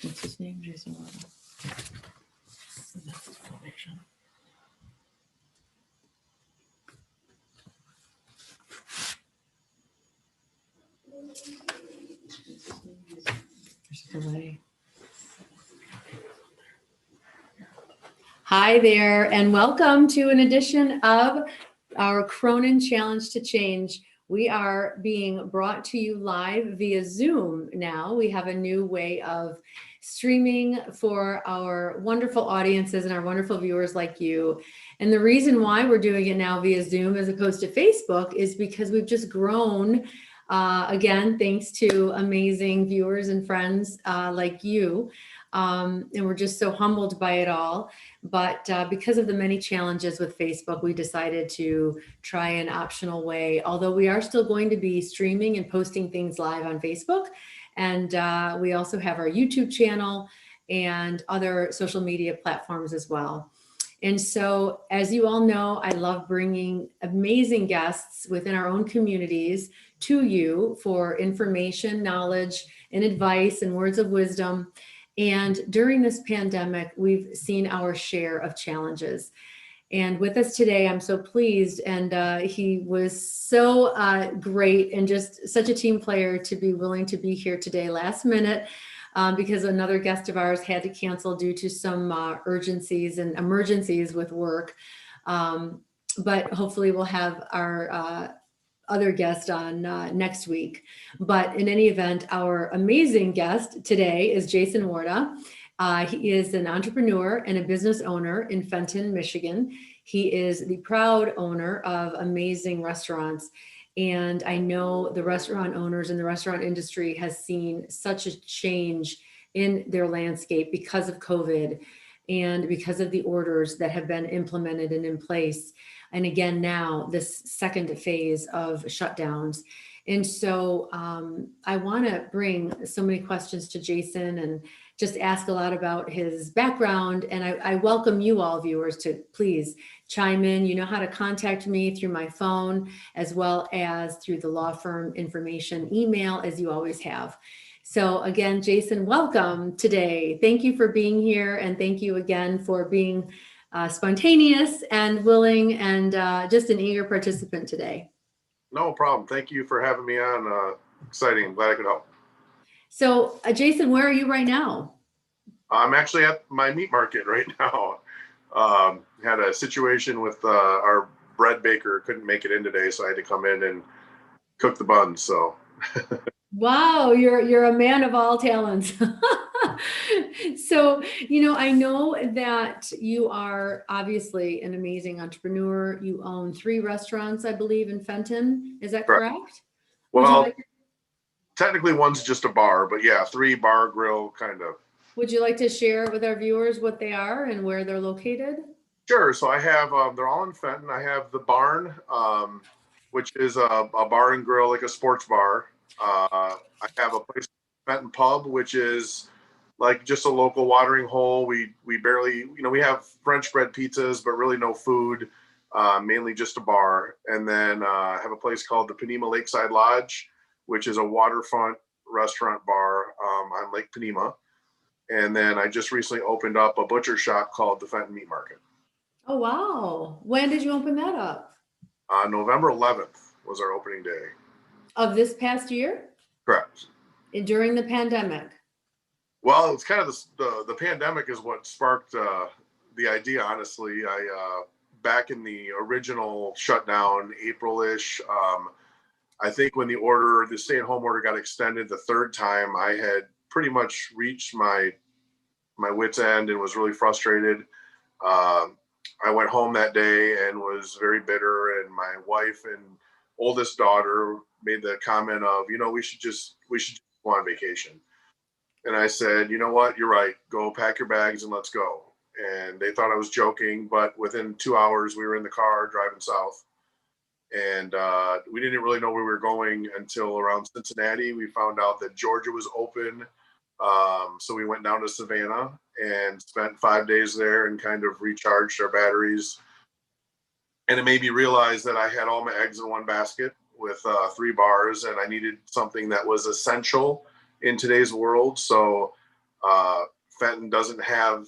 What's his name? Jason Warda. That's his foundation. There's a delay. Hi there, and welcome to an edition of our Cronin Challenge to Change. We are being brought to you live via Zoom now. We have a new way of streaming for our wonderful audiences and our wonderful viewers like you. And the reason why we're doing it now via Zoom as opposed to Facebook is because we've just grown, again, thanks to amazing viewers and friends like you. And we're just so humbled by it all. But because of the many challenges with Facebook, we decided to try an optional way, although we are still going to be streaming and posting things live on Facebook. And we also have our YouTube channel and other social media platforms as well. And so, as you all know, I love bringing amazing guests within our own communities to you for information, knowledge, and advice and words of wisdom. And during this pandemic, we've seen our share of challenges. And with us today, I'm so pleased. And he was so great and just such a team player to be willing to be here today last minute because another guest of ours had to cancel due to some urgencies and emergencies with work. But hopefully we'll have our other guest on next week. But in any event, our amazing guest today is Jason Warda. He is an entrepreneur and a business owner in Fenton, Michigan. He is the proud owner of amazing restaurants. And I know the restaurant owners and the restaurant industry has seen such a change in their landscape because of COVID and because of the orders that have been implemented and in place. And again, now this second phase of shutdowns. And so I want to bring so many questions to Jason and just ask a lot about his background. And I welcome you all viewers to please chime in. You know how to contact me through my phone, as well as through the law firm information email, as you always have. So again, Jason, welcome today. Thank you for being here. And thank you again for being spontaneous and willing and just an eager participant today. No problem. Thank you for having me on. Exciting. I'm glad I could help. So Jason, where are you right now? I'm actually at my meat market right now. Had a situation with our bread baker couldn't make it in today, so I had to come in and cook the buns. So wow, you're a man of all talents. So, you know, I know that you are obviously an amazing entrepreneur. You own 3 restaurants, I believe, in Fenton. Is that correct? Well, technically one's just a bar, but yeah, 3 bar grill kind of. Would you like to share with our viewers what they are and where they're located? Sure. So I have, they're all in Fenton. I have the Barn, which is a bar and grill, like a sports bar. I have a place, Fenton Pub, which is like just a local watering hole. We barely, we have French bread pizzas, but really no food, mainly just a bar. And then I have a place called the Panema Lakeside Lodge, which is a waterfront restaurant bar on Lake Panema. And then I just recently opened up a butcher shop called the Fenton Meat Market. Oh, wow. When did you open that up? November 11th was our opening day. Of this past year? Correct. During the pandemic? Well, it's kind of the pandemic is what sparked the idea, honestly. Back in the original shutdown, April-ish, I think when the stay-at-home order got extended the 3rd time, I had pretty much reached my wit's end and was really frustrated. I went home that day and was very bitter, and my wife and oldest daughter made the comment of, we should go on vacation. And I said, you know what, you're right, go pack your bags and let's go. And they thought I was joking, but within 2 hours we were in the car driving south. And we didn't really know where we were going until around Cincinnati. We found out that Georgia was open. So we went down to Savannah and spent 5 days there and kind of recharged our batteries. And it made me realize that I had all my eggs in one basket with 3 bars, and I needed something that was essential in today's world. So Fenton doesn't have,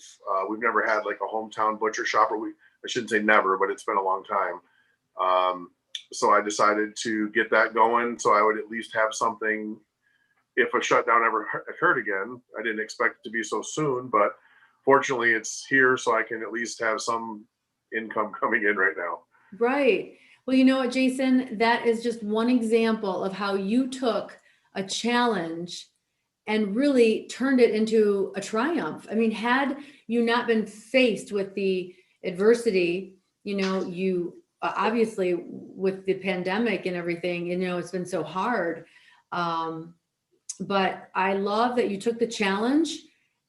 we've never had like a hometown butcher shop, or I shouldn't say never, but it's been a long time. So I decided to get that going so I would at least have something if a shutdown ever occurred again. I didn't expect it to be so soon, but fortunately it's here, so I can at least have some income coming in right now. Right. Well, you know what, Jason, that is just one example of how you took a challenge and really turned it into a triumph. I mean, had you not been faced with the adversity, you obviously with the pandemic and everything, it's been so hard. But I love that you took the challenge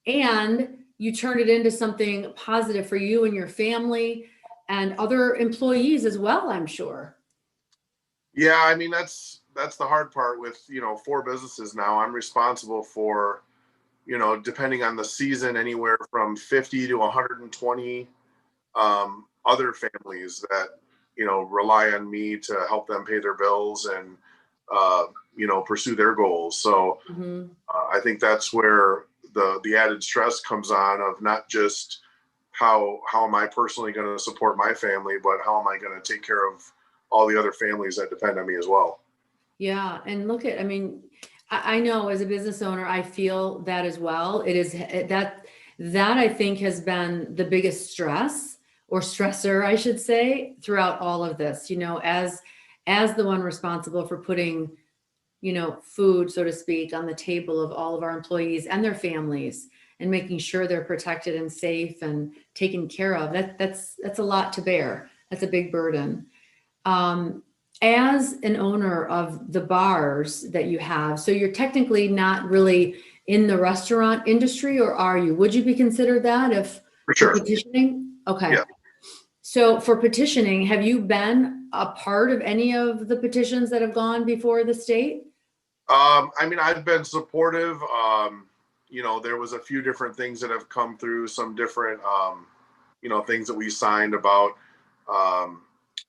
and you turned it into something positive for you and your family and other employees as well, I'm sure. Yeah, I mean that's the hard part with 4 businesses now. I'm responsible for, depending on the season, anywhere from 50 to 120 other families that rely on me to help them pay their bills and pursue their goals. So I think that's where the added stress comes on, of not just how am I personally going to support my family, but how am I going to take care of all the other families that depend on me as well. Yeah. And I mean, I know as a business owner, I feel that as well. It is that I think has been the biggest stress, or stressor, I should say, throughout all of this, as the one responsible for putting, food, so to speak, on the table of all of our employees and their families, and making sure they're protected and safe and taken care of. That's a lot to bear. That's a big burden. As an owner of the bars that you have, so you're technically not really in the restaurant industry, or are you? Would you be considered that if For sure. petitioning? Okay. Yeah. So for petitioning, have you been a part of any of the petitions that have gone before the state? I mean, I've been supportive. There was a few different things that have come through, some different, things that we signed about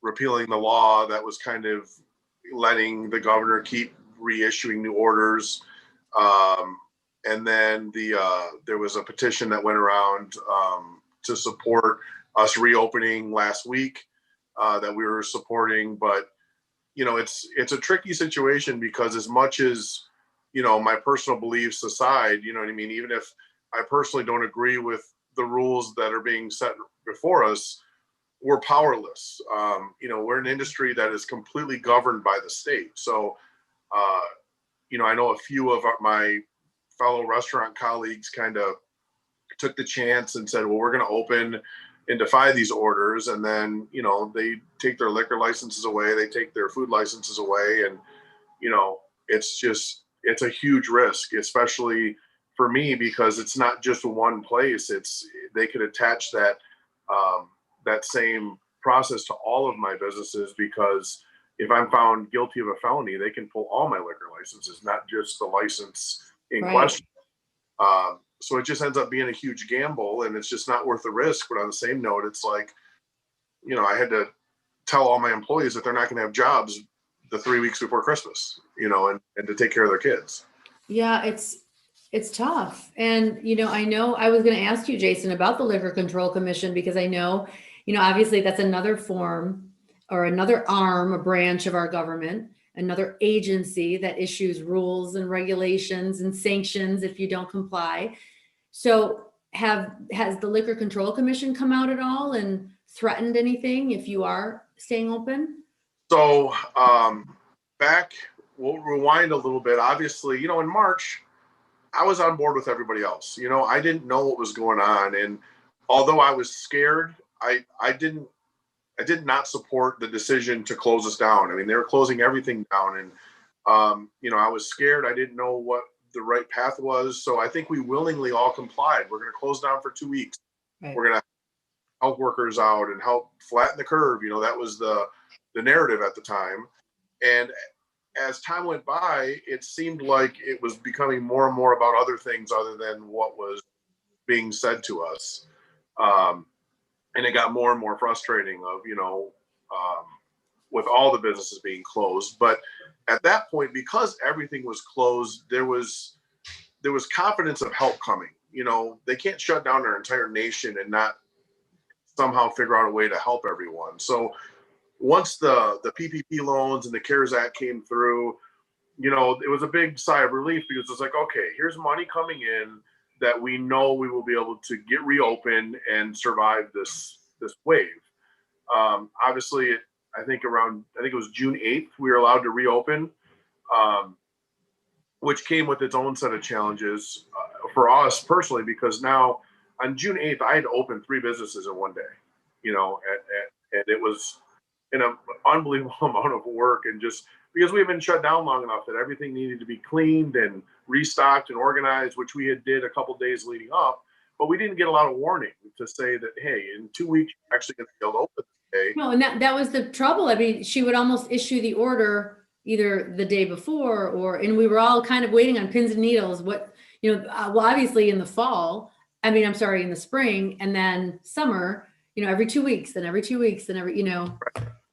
repealing the law that was kind of letting the governor keep reissuing new orders. And then there was a petition that went around to support us reopening last week that we were supporting. But it's a tricky situation, because as much as my personal beliefs aside, you know what I mean, even if I personally don't agree with the rules that are being set before us, we're powerless. We're an industry that is completely governed by the state. So I know a few of my fellow restaurant colleagues kind of took the chance and said, well, we're going to open and defy these orders. And then, they take their liquor licenses away, they take their food licenses away. And, it's a huge risk, especially for me, because it's not just one place. They could attach that same process to all of my businesses, because if I'm found guilty of a felony, they can pull all my liquor licenses, not just the license in question. So it just ends up being a huge gamble, and it's just not worth the risk. But on the same note, it's like, I had to tell all my employees that they're not going to have jobs the 3 weeks before Christmas, and to take care of their kids. Yeah, it's tough. And, I know I was going to ask you, Jason, about the Liquor Control Commission, because I know, obviously that's another form or another arm, a branch of our government, another agency that issues rules and regulations and sanctions if you don't comply. So has the Liquor Control Commission come out at all and threatened anything if you are staying open? So we'll rewind a little bit. Obviously, in March, I was on board with everybody else. I didn't know what was going on. And although I was scared, I did not support the decision to close us down. I mean, they were closing everything down. And, I was scared. I didn't know what the right path was. So I think we willingly all complied. We're going to close down for 2 weeks. Right. We're going to help workers out and help flatten the curve. That was the narrative at the time. And as time went by, it seemed like it was becoming more and more about other things other than what was being said to us. And it got more and more frustrating with all the businesses being closed. But at that point, because everything was closed, there was there was confidence of help coming. You know, they can't shut down their entire nation and not somehow figure out a way to help everyone. So once the PPP loans and the CARES Act came through, you know, it was a big sigh of relief because it's like, okay, here's money coming in that we know we will be able to get reopened and survive this wave. Obviously, I think it was June 8th, we were allowed to reopen, which came with its own set of challenges for us personally, because now on June 8th, I had to open 3 businesses in one day, you know, and it was an unbelievable amount of work, and just because we've been shut down long enough that everything needed to be cleaned and restocked and organized, which we did a couple days leading up, but we didn't get a lot of warning to say that, hey, in 2 weeks, you're actually going to be able to open this day. No, and that was the trouble. I mean, she would almost issue the order either the day before, and we were all kind of waiting on pins and needles. What, you know, well, obviously in the fall, in the spring, and then summer, you know, every 2 weeks, then every 2 weeks, then every, you know,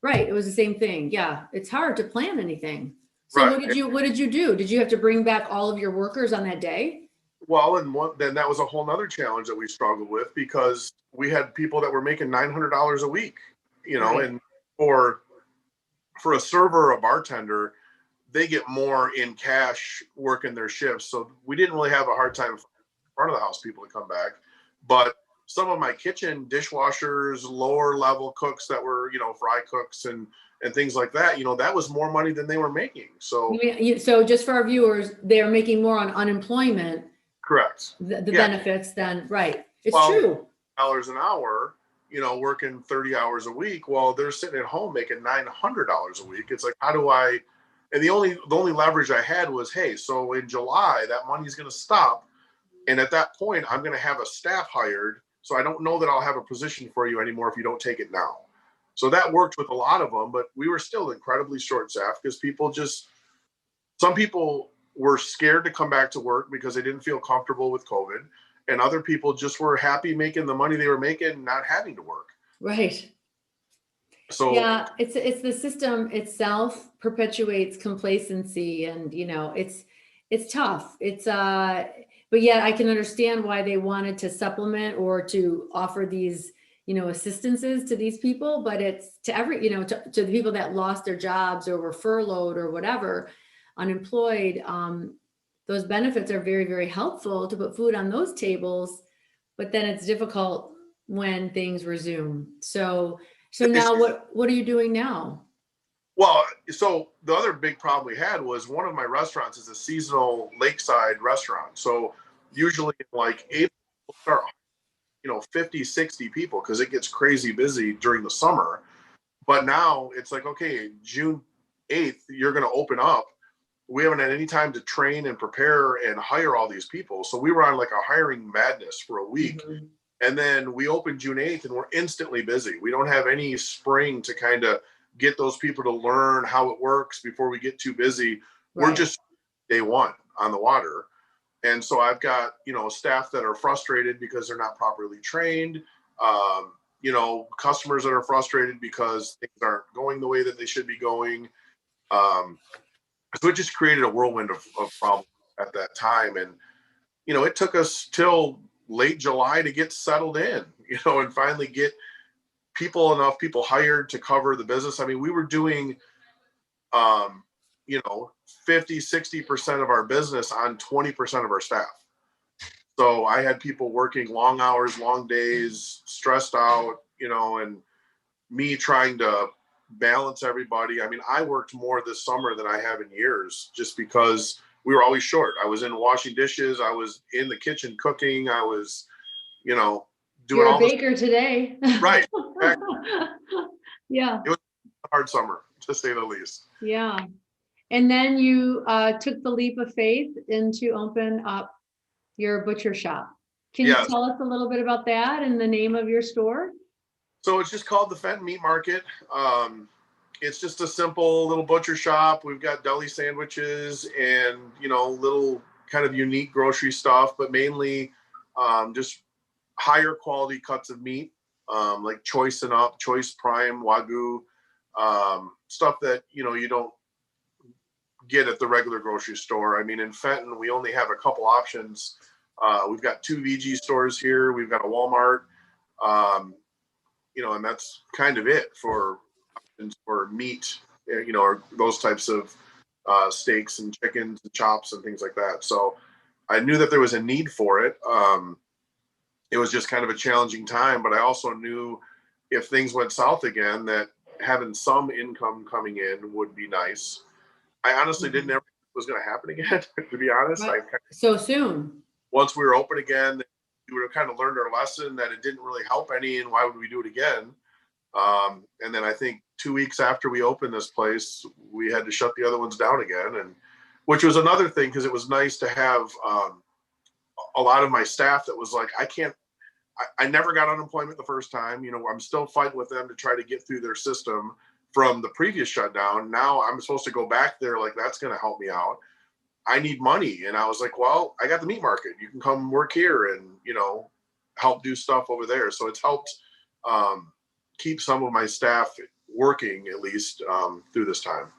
right. It was the same thing. Yeah. It's hard to plan anything. So Right. what did you do? Did you have to bring back all of your workers on that day? Well, then that was a whole nother challenge that we struggled with, because we had people that were making $900 a week, you know, Right. and for a server or a bartender, they get more in cash working their shifts. So we didn't really have a hard time in front of the house people to come back. But some of my kitchen dishwashers, lower level cooks that were, you know, fry cooks and things like that, you know, that was more money than they were making. So So just for our viewers, they're making more on unemployment, correct. the Yeah. benefits than, right. It's Well, true. $1 an hour, you know, working 30 hours a week, while they're sitting at home making $900 a week. It's like, how do I, and the only leverage I had was, hey, so in July, that money's going to stop. And at that point, I'm going to have a staff hired. So I don't know that I'll have a position for you anymore if you don't take it now. So that worked with a lot of them, but we were still incredibly short staffed because some people were scared to come back to work because they didn't feel comfortable with COVID. And other people just were happy making the money they were making, not having to work. Right. So yeah, it's the system itself perpetuates complacency, and you know, it's tough. But yet I can understand why they wanted to supplement or to offer these, you know, assistances to these people, but it's to every, you know, to the people that lost their jobs or were furloughed or whatever, unemployed. Those benefits are very, very helpful to put food on those tables, but then it's difficult when things resume. So now what are you doing now? Well, so the other big problem we had was one of my restaurants is a seasonal lakeside restaurant. So usually like April, we'll start, you know, 50, 60 people because it gets crazy busy during the summer. But now it's like, okay, June 8th, you're going to open up. We haven't had any time to train and prepare and hire all these people. So we were on like a hiring madness for a week. Mm-hmm. And then we opened June 8th and we're instantly busy. We don't have any spring to kind of get those people to learn how it works before we get too busy. Right. We're just day one on the water. And so I've got, you know, staff that are frustrated because they're not properly trained. You know, customers that are frustrated because things aren't going the way that they should be going. So it just created a whirlwind of problems at that time. And, you know, it took us till late July to get settled in, you know, and finally get enough people hired to cover the business. I mean, we were doing, you know, 50, 60% of our business on 20% of our staff. So I had people working long hours, long days, stressed out, you know, and me trying to balance everybody. I mean, I worked more this summer than I have in years just because we were always short. I was in washing dishes. I was in the kitchen cooking. I was, you know, doing You're all a baker today. Right. Yeah. It was a hard summer, to say the least. Yeah. And then you took the leap of faith and to open up your butcher shop. Can you tell us a little bit about that and the name of your store? So it's just called the Fenton Meat Market. It's just a simple little butcher shop. We've got deli sandwiches and, you know, little kind of unique grocery stuff, but mainly just higher quality cuts of meat, like choice and up, choice prime, wagyu, stuff that, you know, you don't get at the regular grocery store. I mean, in Fenton, we only have a couple options. We've got 2 VG stores here. We've got a Walmart, and that's kind of it for meat, or those types of steaks and chickens and chops and things like that. So I knew that there was a need for it. It was just kind of a challenging time, but I also knew if things went south again, that having some income coming in would be nice. I honestly didn't ever think it was going to happen again, to be honest. Right. So soon. Once we were open again, we would have kind of learned our lesson that it didn't really help any, and why would we do it again? And then I think 2 weeks after we opened this place, we had to shut the other ones down again, and which was another thing, because it was nice to have a lot of my staff that was like, I never got unemployment the first time. I'm still fighting with them to try to get through their system from the previous shutdown. Now I'm supposed to go back there. Like, that's going to help me out. I need money. And I was like, well, I got the meat market. You can come work here and, help do stuff over there. So it's helped keep some of my staff working, at least through this time.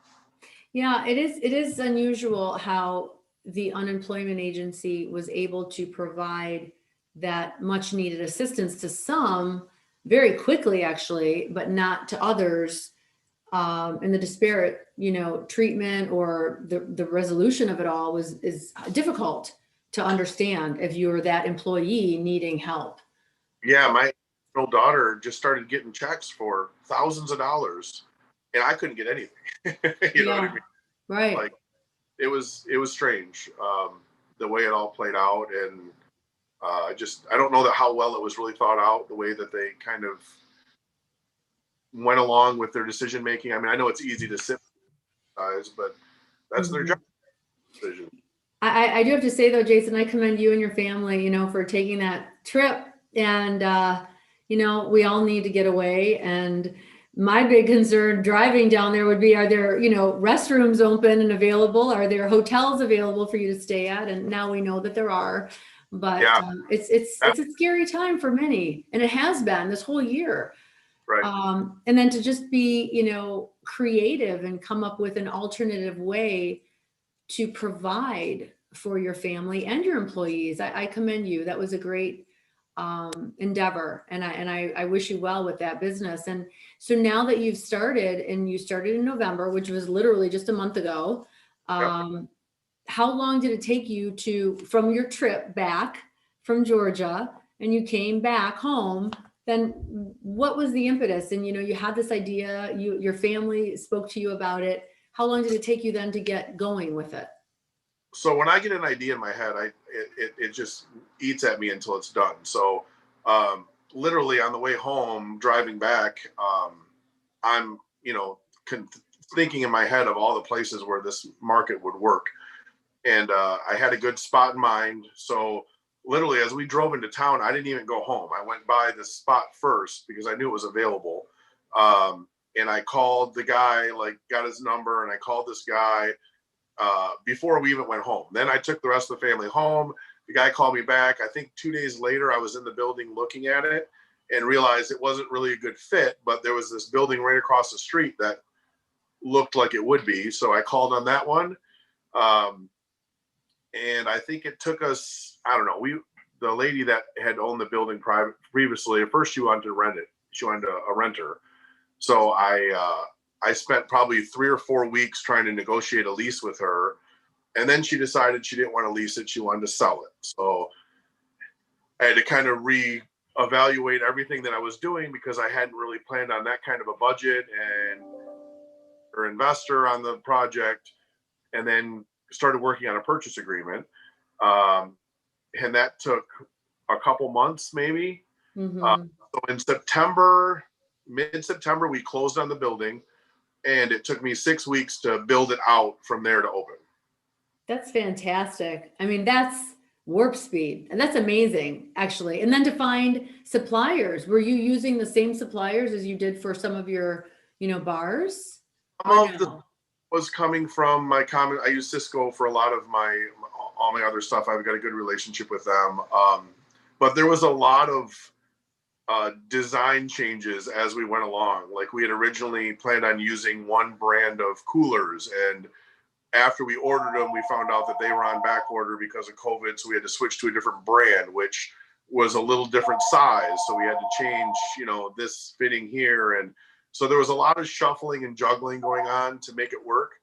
Yeah, it is unusual how the unemployment agency was able to provide that much needed assistance to some very quickly, actually, but not to others. And the disparate, treatment or the resolution of it all is difficult to understand if you're that employee needing help. Yeah, my old daughter just started getting checks for thousands of dollars, and I couldn't get anything. You know what I mean? Right. Like, it was strange, the way it all played out, and I don't know how well it was really thought out, the way that they kind of went along with their decision making. I mean, I know it's easy to sympathize, but that's their job decision. I do have to say though, Jason, I commend you and your family, for taking that trip. And, we all need to get away. And my big concern driving down there would be, are there, restrooms open and available? Are there hotels available for you to stay at? And now we know that there are, but it's a scary time for many. And it has been this whole year. Right. And then to just be, creative and come up with an alternative way to provide for your family and your employees. I commend you. That was a great endeavor. And I wish you well with that business. And so now that you've started, and you started in November, which was literally just a month ago, how long did it take you from your trip back from Georgia, and you came back home? Then what was the impetus? And, you had this idea, your family spoke to you about it. How long did it take you then to get going with it? So when I get an idea in my head, it just eats at me until it's done. So literally on the way home, driving back, I'm, thinking in my head of all the places where this market would work. And I had a good spot in mind. So literally, as we drove into town, I didn't even go home. I went by the spot first because I knew it was available. And I called the guy, got his number, and I called this guy before we even went home. Then I took the rest of the family home. The guy called me back. I think 2 days later, I was in the building looking at it and realized it wasn't really a good fit, but there was this building right across the street that looked like it would be. So I called on that one. And I think it took us, I don't know, the lady that had owned the building previously, at first she wanted to rent it. She wanted a renter. So I spent probably 3 or 4 weeks trying to negotiate a lease with her. And then she decided she didn't want to lease it. She wanted to sell it. So I had to kind of reevaluate everything that I was doing, because I hadn't really planned on that kind of a budget and or investor on the project, and then started working on a purchase agreement. And that took a couple months, maybe. So in September, mid-September, we closed on the building, and it took me 6 weeks to build it out from there to open. That's fantastic. I mean, that's warp speed, and that's amazing, actually. And then to find suppliers, were you using the same suppliers as you did for some of your, bars? Was coming from I use Cisco for a lot of all my other stuff. I've got a good relationship with them. But there was a lot of design changes as we went along. Like, we had originally planned on using one brand of coolers, and after we ordered them, we found out that they were on back order because of COVID. So we had to switch to a different brand, which was a little different size. So we had to change, this fitting here. And so there was a lot of shuffling and juggling going on to make it work.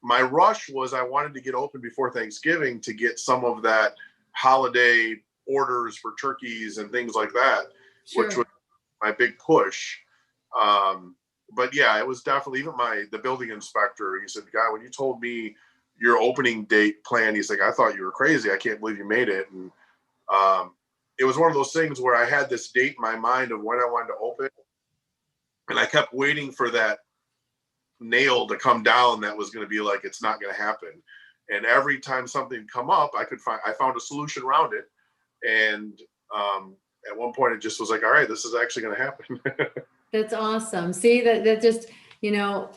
My rush was I wanted to get open before Thanksgiving to get some of that holiday orders for turkeys and things like that, which was my big push. But yeah, it was definitely, even the building inspector, he said, "Guy, when you told me your opening date plan," he's like, "I thought you were crazy. I can't believe you made it." And it was one of those things where I had this date in my mind of when I wanted to open, and I kept waiting for that nail to come down that was going to be like, it's not going to happen. And every time something come up, I found a solution around it. And at one point it just was like, all right, this is actually going to happen. That's awesome. See, that just,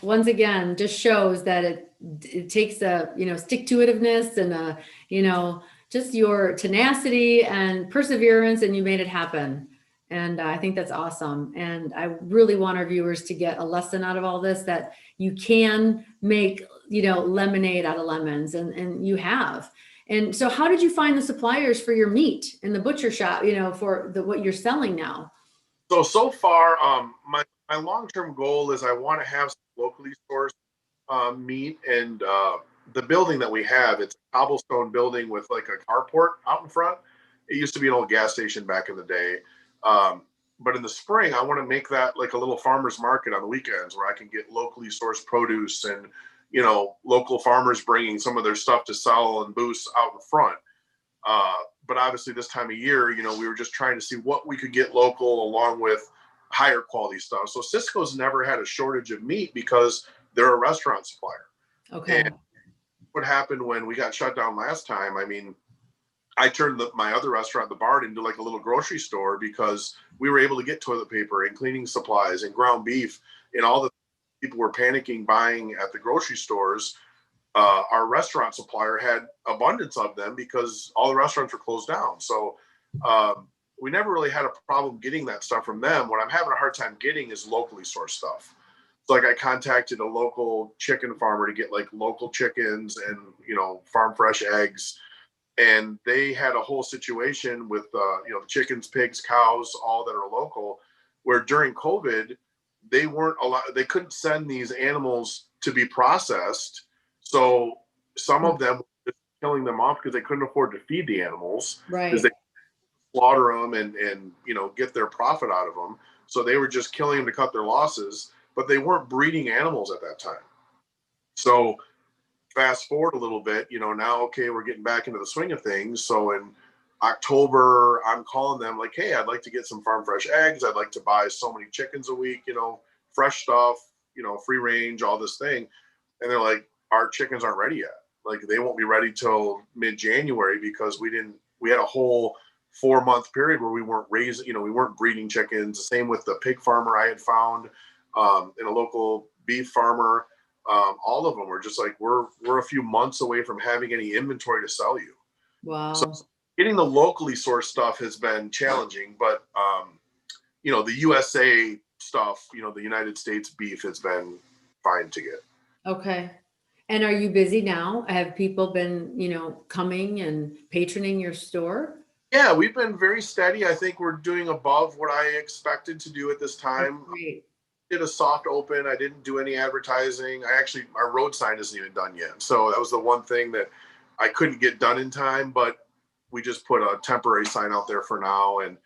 once again, just shows that it takes a, stick-to-itiveness and just your tenacity and perseverance, and you made it happen. And I think that's awesome. And I really want our viewers to get a lesson out of all this, that you can make, lemonade out of lemons, and you have. And so how did you find the suppliers for your meat in the butcher shop, for what you're selling now? So far, my long-term goal is I want to have some locally sourced meat, and the building that we have, it's a cobblestone building with like a carport out in front. It used to be an old gas station back in the day. But in the spring, I want to make that like a little farmer's market on the weekends where I can get locally sourced produce and, local farmers bringing some of their stuff to sell and booths out in front. But obviously this time of year, we were just trying to see what we could get local along with higher quality stuff. So Cisco's never had a shortage of meat because they're a restaurant supplier. Okay. And what happened when we got shut down last time, I mean, I turned my other restaurant, the Barn, into like a little grocery store because we were able to get toilet paper and cleaning supplies and ground beef, and all the people were panicking buying at the grocery stores. Our restaurant supplier had abundance of them because all the restaurants were closed down. So we never really had a problem getting that stuff from them. What I'm having a hard time getting is locally sourced stuff. So like I contacted a local chicken farmer to get like local chickens and, farm fresh eggs. And they had a whole situation with, the chickens, pigs, cows, all that are local, where during COVID, they couldn't send these animals to be processed. So some of them were just killing them off because they couldn't afford to feed the animals. Right. Because they slaughter them and get their profit out of them. So they were just killing them to cut their losses, but they weren't breeding animals at that time. So fast forward a little bit, now, okay, we're getting back into the swing of things. So in October, I'm calling them like, hey, I'd like to get some farm fresh eggs. I'd like to buy so many chickens a week, fresh stuff, free range, all this thing. And they're like, our chickens aren't ready yet. Like they won't be ready till mid-January because we had a whole 4-month period where we weren't raising, we weren't breeding chickens. The same with the pig farmer I had found, and a local beef farmer. All of them were just like, we're a few months away from having any inventory to sell you. Wow. So getting the locally sourced stuff has been challenging, but the USA stuff, the United States beef has been fine to get. Okay. And are you busy now? Have people been, coming and patroning your store? Yeah, we've been very steady. I think we're doing above what I expected to do at this time. That's great. Did a soft open. I didn't do any advertising. Our road sign isn't even done yet. So that was the one thing that I couldn't get done in time, but we just put a temporary sign out there for now. And,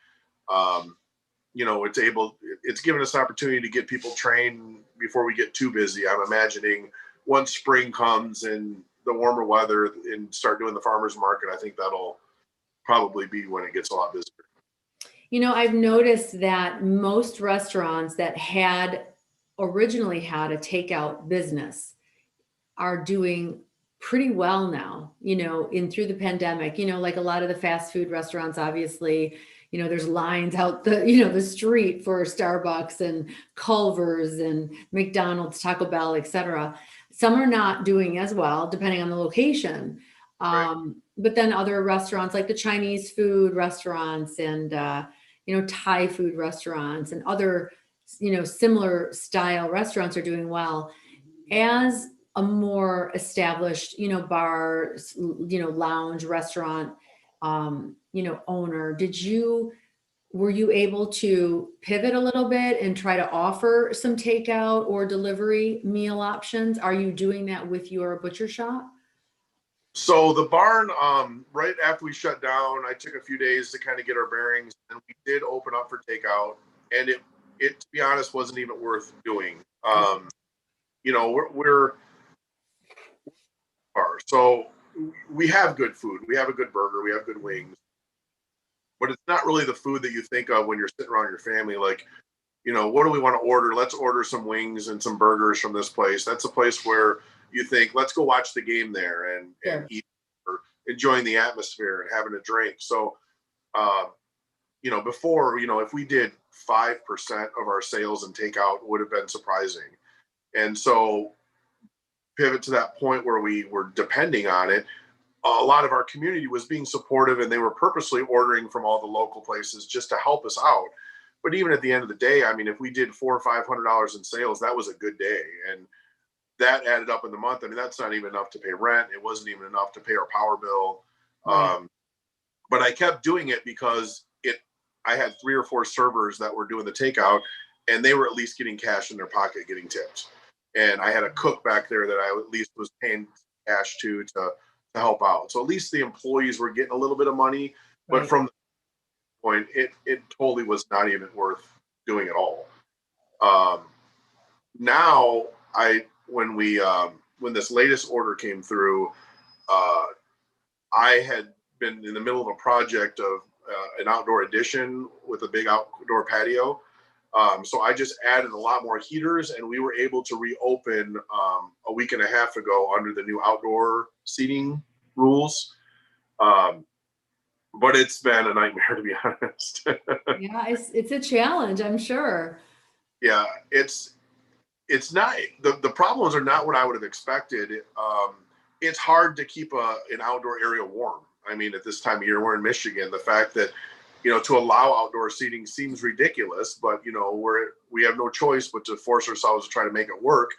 it's given us an opportunity to get people trained before we get too busy. I'm imagining once spring comes and the warmer weather and start doing the farmer's market, I think that'll probably be when it gets a lot busier. I've noticed that most restaurants that originally had a takeout business are doing pretty well now, through the pandemic, like a lot of the fast food restaurants, obviously, there's lines out the street for Starbucks and Culver's and McDonald's, Taco Bell, etc. Some are not doing as well, depending on the location. Right. But then other restaurants like the Chinese food restaurants and, Thai food restaurants and other, similar style restaurants are doing well. As a more established, bar, lounge, restaurant, owner, were you able to pivot a little bit and try to offer some takeout or delivery meal options? Are you doing that with your butcher shop? So the barn, right after we shut down, I took a few days to kind of get our bearings, and we did open up for takeout, and it to be honest wasn't even worth doing. We're bar, so we have good food, we have a good burger, we have good wings, but it's not really the food that you think of when you're sitting around your family. Like, what do we want to order? Let's order some wings and some burgers from this place. That's a place where you think, let's go watch the game there and eat, or enjoying the atmosphere and having a drink. So, before, if we did 5% of our sales and takeout would have been surprising. And so pivot to that point where we were depending on it, a lot of our community was being supportive, and they were purposely ordering from all the local places just to help us out. But even at the end of the day, I mean, if we did $400 or $500 in sales, that was a good day. And that added up in the month. I mean, that's not even enough to pay rent. It wasn't even enough to pay our power bill. Right. But I kept doing it because I had 3 or 4 servers that were doing the takeout, and they were at least getting cash in their pocket, getting tips. And I had a cook back there that I at least was paying cash to help out. So at least the employees were getting a little bit of money, but Right. from the point, it totally was not even worth doing at all. Now when this latest order came through, I had been in the middle of a project of an outdoor addition with a big outdoor patio. So I just added a lot more heaters, and we were able to reopen a week and a half ago under the new outdoor seating rules. But it's been a nightmare, to be honest. Yeah, it's a challenge, I'm sure. Yeah, it's not, the problems are not what I would have expected. It's hard to keep an outdoor area warm. I mean, at this time of year, we're in Michigan. The fact that to allow outdoor seating seems ridiculous, but we have no choice but to force ourselves to try to make it work.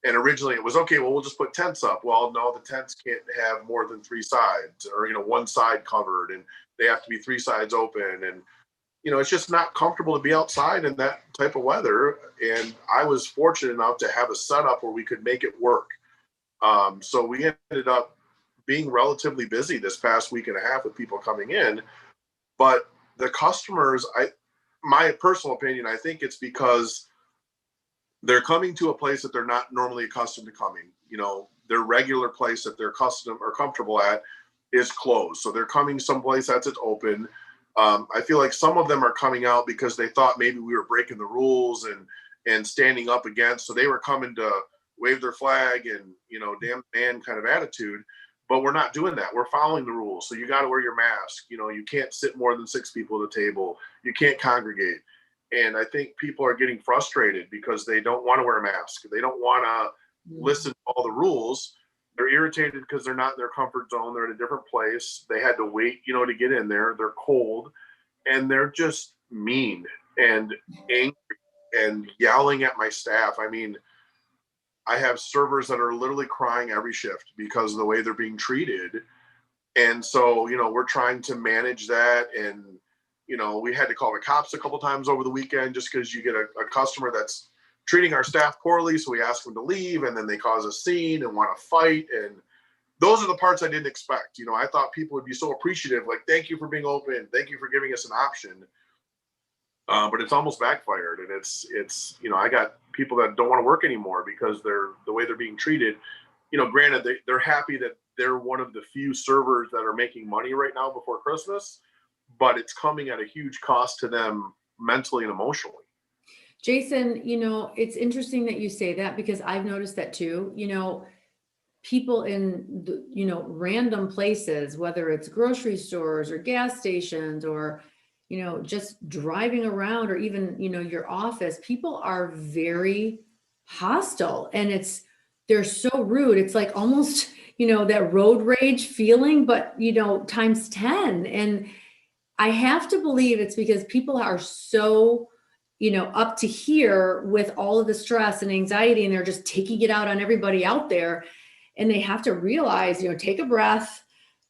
And originally it was, okay, well, we'll just put tents up. Well, no, the tents can't have more than 3 sides, or one side covered, and they have to be 3 sides open. And it's just not comfortable to be outside in that type of weather. And I was fortunate enough to have a setup where we could make it work. So we ended up being relatively busy this past week and a half with people coming in. But the customers, my personal opinion, I think it's because they're coming to a place that they're not normally accustomed to coming. Their regular place that they're comfortable at is closed. So they're coming someplace that's open. I feel like some of them are coming out because they thought maybe we were breaking the rules and standing up against. So they were coming to wave their flag and, damn man kind of attitude. But we're not doing that. We're following the rules. So you got to wear your mask. You can't sit more than 6 people at a table. You can't congregate. And I think people are getting frustrated because they don't want to wear a mask. They don't want to listen to all the rules. They're irritated because they're not in their comfort zone. They're in a different place. They had to wait, to get in there. They're cold, and they're just mean and angry and yelling at my staff. I mean, I have servers that are literally crying every shift because of the way they're being treated. And so, we're trying to manage that. And, we had to call the cops a couple times over the weekend just because you get a customer that's treating our staff poorly. So we ask them to leave, and then they cause a scene and want to fight. And those are the parts I didn't expect. I thought people would be so appreciative, like, thank you for being open. Thank you for giving us an option. But it's almost backfired. And it's I got people that don't want to work anymore because the way they're being treated. Granted, they're happy that they're one of the few servers that are making money right now before Christmas, but it's coming at a huge cost to them mentally and emotionally. Jason, it's interesting that you say that because I've noticed that too. People in random places, whether it's grocery stores or gas stations or just driving around, or even your office, people are very hostile, and they're so rude. It's like almost that road rage feeling, but times 10. And I have to believe it's because people are so up to here with all of the stress and anxiety, and they're just taking it out on everybody out there. And they have to realize, take a breath,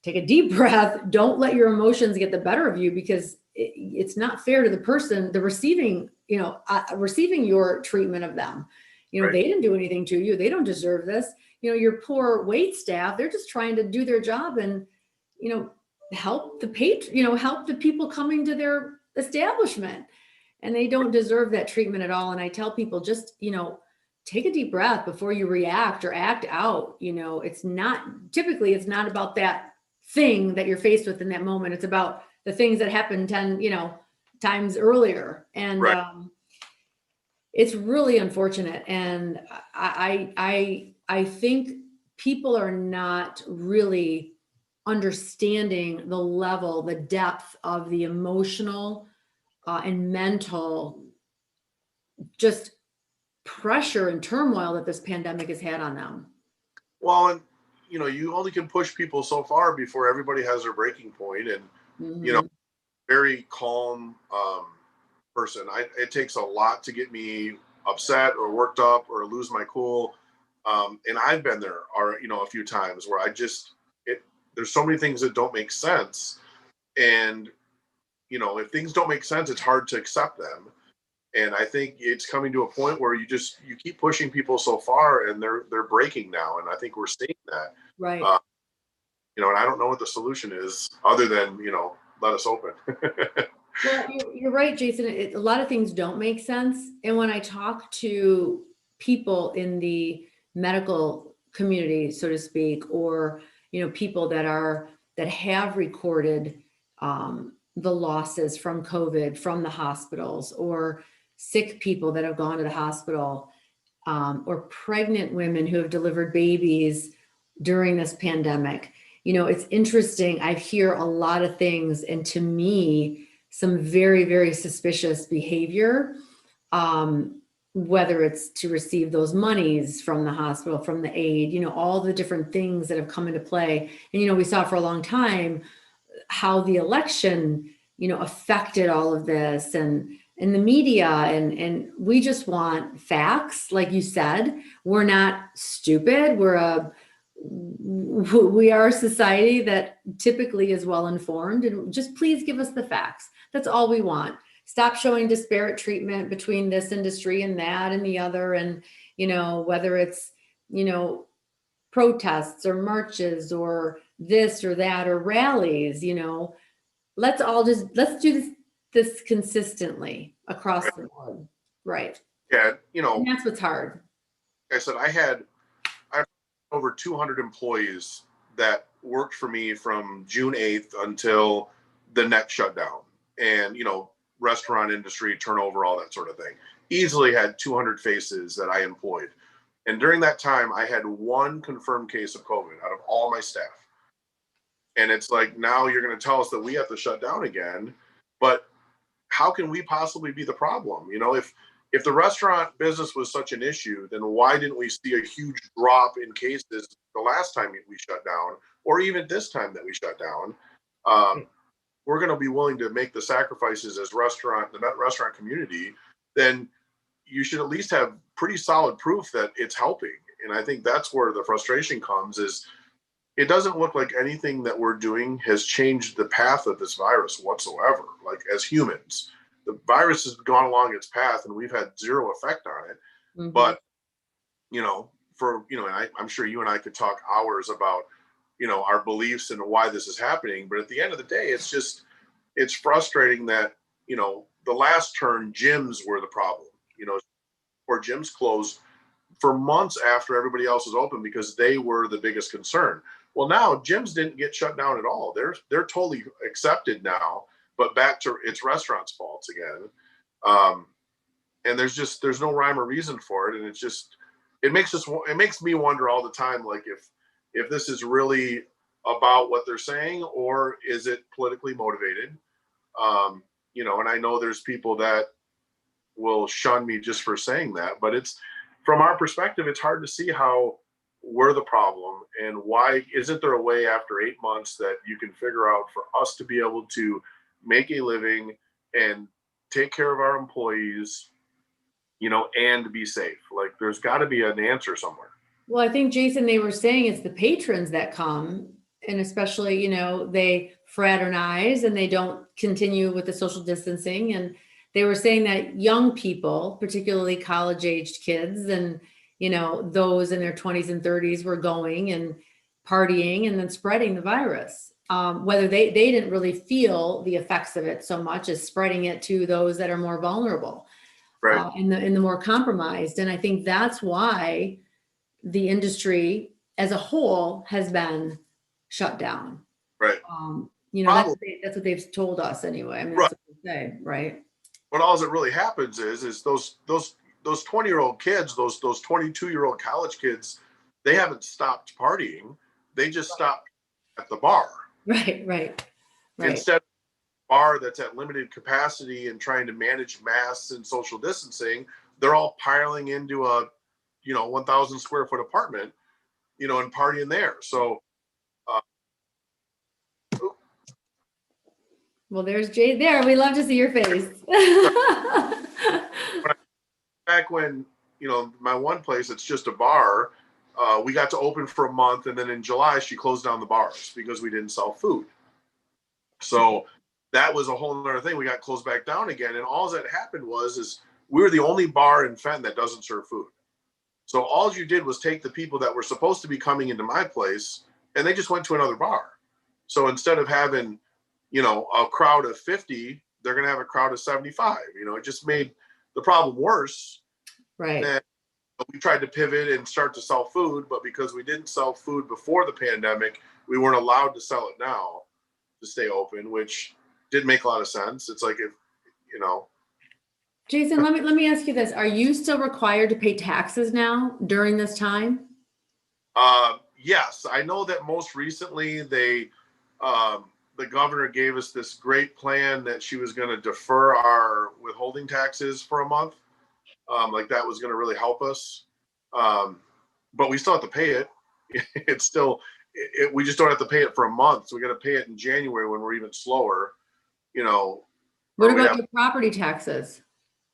take a deep breath. Don't let your emotions get the better of you, because it's not fair to the person, the receiving, receiving your treatment of them. Right. They didn't do anything to you. They don't deserve this. Your poor wait staff, they're just trying to do their job and, help help the people coming to their establishment. And they don't deserve that treatment at all. And I tell people, just, take a deep breath before you react or act out. It's not about that thing that you're faced with in that moment. It's about the things that happened 10, times earlier. And Right. It's really unfortunate. And I think people are not really understanding the level, the depth of the emotional and mental just pressure and turmoil that this pandemic has had on them. Well, and you only can push people so far before everybody has their breaking point. And Mhm. very calm person. It takes a lot to get me upset or worked up or lose my cool. And I've been there, a few times where there's so many things that don't make sense. And, if things don't make sense, it's hard to accept them. And I think it's coming to a point where you keep pushing people so far, and they're breaking now. And I think we're seeing that. Right. And I don't know what the solution is other than, let us open. Well, you're right, Jason. A lot of things don't make sense. And when I talk to people in the medical community, so to speak, or, people that have recorded the losses from COVID from the hospitals, or sick people that have gone to the hospital, or pregnant women who have delivered babies during this pandemic. It's interesting. I hear a lot of things, and to me, some very, very suspicious behavior, whether it's to receive those monies from the hospital, from the aid, all the different things that have come into play. And, we saw for a long time how the election, affected all of this, and the media, and we just want facts. Like you said, we're not stupid. We are a society that typically is well informed, and just please give us the facts. That's all we want. Stop showing disparate treatment between this industry and that and the other. And, whether it's, protests or marches or this or that or rallies, let's do this consistently across the board. Right. Yeah. And that's what's hard. Like I said, I had over 200 employees that worked for me from June 8th until the next shutdown. And, restaurant industry, turnover, all that sort of thing. Easily had 200 faces that I employed. And during that time, I had one confirmed case of COVID out of all my staff. And it's like, now you're going to tell us that we have to shut down again. But how can we possibly be the problem? If the restaurant business was such an issue, then why didn't we see a huge drop in cases the last time we shut down, or even this time that we shut down? We're going to be willing to make the sacrifices as the restaurant community. Then you should at least have pretty solid proof that it's helping. And I think that's where the frustration comes, is it doesn't look like anything that we're doing has changed the path of this virus whatsoever. Like, as humans, the virus has gone along its path and we've had zero effect on it. Mm-hmm. But, and I'm sure you and I could talk hours about, our beliefs and why this is happening. But at the end of the day, it's frustrating that, the last turn, gyms were the problem, or gyms closed for months after everybody else was open because they were the biggest concern. Well, now gyms didn't get shut down at all. They're totally accepted now, but back to it's restaurants' faults again. And there's no rhyme or reason for it. And it makes me wonder all the time, like, if this is really about what they're saying, or is it politically motivated? And I know there's people that will shun me just for saying that, but it's, from our perspective, it's hard to see how we're the problem, and why isn't there a way after 8 months that you can figure out for us to be able to make a living and take care of our employees, and be safe. Like, there's got to be an answer somewhere. Well, I think, Jason, they were saying it's the patrons that come, and especially, they fraternize and they don't continue with the social distancing. And they were saying that young people, particularly college-aged kids and, those in their 20s and 30s were going and partying and then spreading the virus. Whether they didn't really feel the effects of it so much as spreading it to those that are more vulnerable, Right. and the more compromised. And I think that's why the industry as a whole has been shut down. Right. That's what they've told us anyway. I mean, Right. that's what they say, right? But all that really happens is those 20-year-old kids, those 22-year-old college kids, they haven't stopped partying. They just stopped at the bar. Right. Instead of a bar that's at limited capacity and trying to manage masks and social distancing, they're all piling into a 1,000 square foot apartment, and partying there. So well, there's Jay there. We love to see your face. back when, my one place, it's just a bar, we got to open for a month, and then in July she closed down the bars because we didn't sell food. So that was a whole other thing. We got closed back down again, and all that happened is we were the only bar in Fenton that doesn't serve food. So all you did was take the people that were supposed to be coming into my place, and they just went to another bar. So instead of having, a crowd of 50, they're going to have a crowd of 75. It just made the problem worse. Right. And we tried to pivot and start to sell food, but because we didn't sell food before the pandemic, we weren't allowed to sell it now to stay open, which didn't make a lot of sense. It's like, if, Jason, let me ask you this. Are you still required to pay taxes now during this time? Yes, I know that most recently the governor gave us this great plan that she was going to defer our withholding taxes for a month. Like that was going to really help us. But we still have to pay it. It's still, we just don't have to pay it for a month. So we got to pay it in January when we're even slower, What about your property taxes?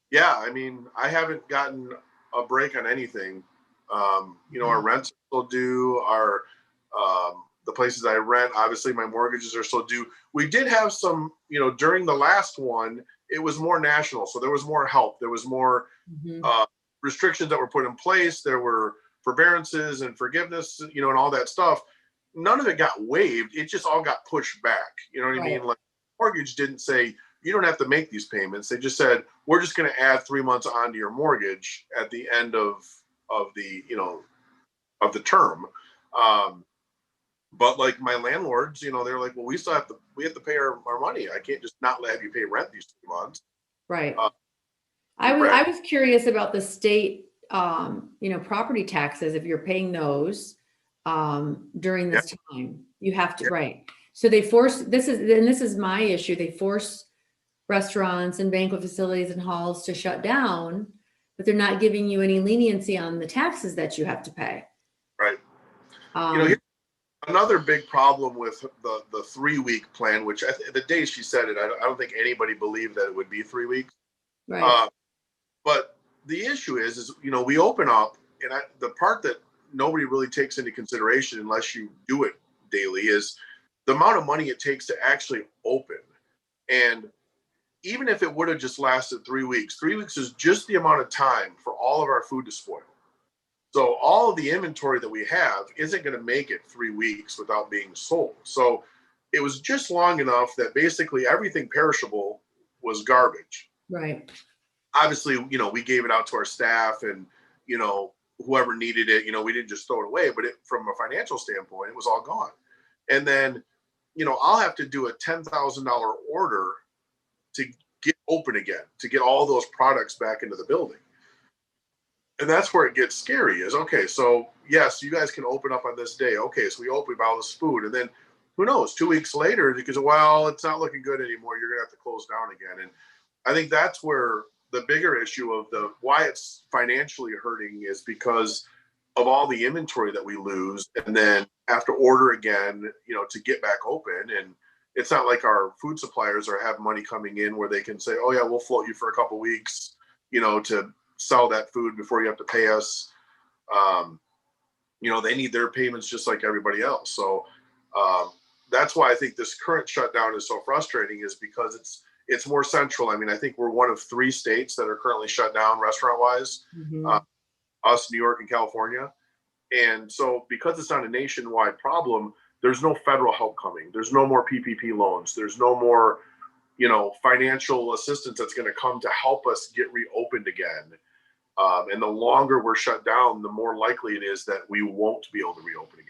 Yeah, I mean, I haven't gotten a break on anything. Our rent's still due. The places I rent, obviously my mortgages are still due. We did have some, during the last one, it was more national. So there was more help. There was more restrictions that were put in place. There were forbearances and forgiveness, and all that stuff. None of it got waived. It just all got pushed back. You know what I mean? Like, mortgage didn't say, you don't have to make these payments. They just said, we're just going to add 3 months onto your mortgage at the end of the, of the term. But like my landlords, they're like, well, we have to pay our money. I can't just not have you pay rent these 3 months. Right. I was curious about the state, property taxes. If you're paying those during this time, you have to, right. So they force, this is my issue. They force restaurants and banquet facilities and halls to shut down, but they're not giving you any leniency on the taxes that you have to pay. Right. Another big problem with the 3-week plan, which the day she said it, I don't think anybody believed that it would be 3 weeks. Right. But the issue is we open up, and the part that nobody really takes into consideration unless you do it daily is the amount of money it takes to actually open. And even if it would have just lasted 3 weeks, 3 weeks is just the amount of time for all of our food to spoil. So all of the inventory that we have isn't going to make it 3 weeks without being sold. So it was just long enough that basically everything perishable was garbage. Right. Obviously, we gave it out to our staff and, whoever needed it, we didn't just throw it away, but from a financial standpoint, it was all gone. And then, I'll have to do a $10,000 order to get open again, to get all those products back into the building. And that's where it gets scary is, okay, so yes, you guys can open up on this day. Okay, so we open all this food. And then who knows, 2 weeks later, because, well, it's not looking good anymore. You're going to have to close down again. And I think that's where the bigger issue of why it's financially hurting is because of all the inventory that we lose and then have to order again, to get back open. And, it's not like our food suppliers have money coming in where they can say, oh yeah, we'll float you for a couple weeks, to sell that food before you have to pay us. They need their payments just like everybody else. So that's why I think this current shutdown is so frustrating, is because it's more central. I mean, I think we're one of 3 states that are currently shut down restaurant wise, us, New York, and California. And so because it's not a nationwide problem, there's no federal help coming. There's no more PPP loans. There's no more, financial assistance that's going to come to help us get reopened again. And the longer we're shut down, the more likely it is that we won't be able to reopen again.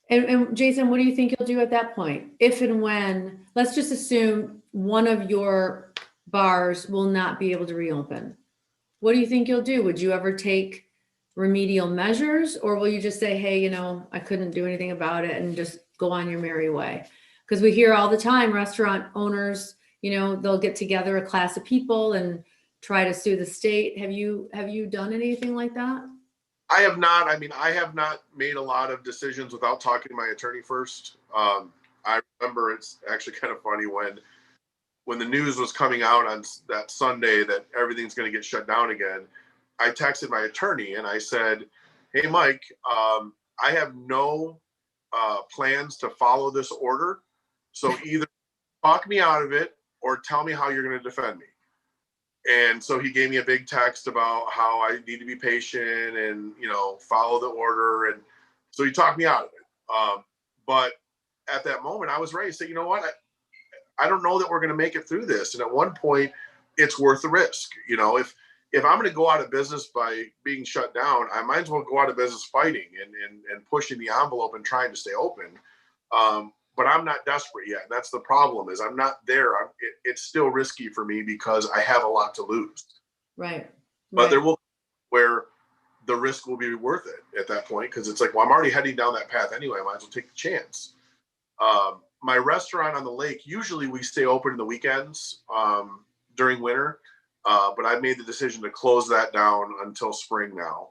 And Jason, what do you think you'll do at that point? If and when, let's just assume one of your bars will not be able to reopen. What do you think you'll do? Would you ever take remedial measures, or will you just say, hey, I couldn't do anything about it, and just go on your merry way? Because we hear all the time, restaurant owners, they'll get together a class of people and try to sue the state. Have you done anything like that? I have not. I mean, I have not made a lot of decisions without talking to my attorney first. I remember, it's actually kind of funny, when the news was coming out on that Sunday that everything's going to get shut down again, I texted my attorney and I said, hey, Mike, I have no plans to follow this order. So either talk me out of it or tell me how you're going to defend me. And so he gave me a big text about how I need to be patient and, follow the order. And so he talked me out of it. But at that moment, I was ready to say, you know what? I don't know that we're going to make it through this. And at one point, it's worth the risk. If I'm going to go out of business by being shut down, I might as well go out of business fighting and pushing the envelope and trying to stay open. But I'm not desperate yet. That's the problem, is I'm not there. It's still risky for me because I have a lot to lose. Right. But there will where the risk will be worth it at that point, because it's like, well, I'm already heading down that path anyway. I might as well take the chance. My restaurant on the lake, usually we stay open in the weekends during winter, but I've made the decision to close that down until spring now.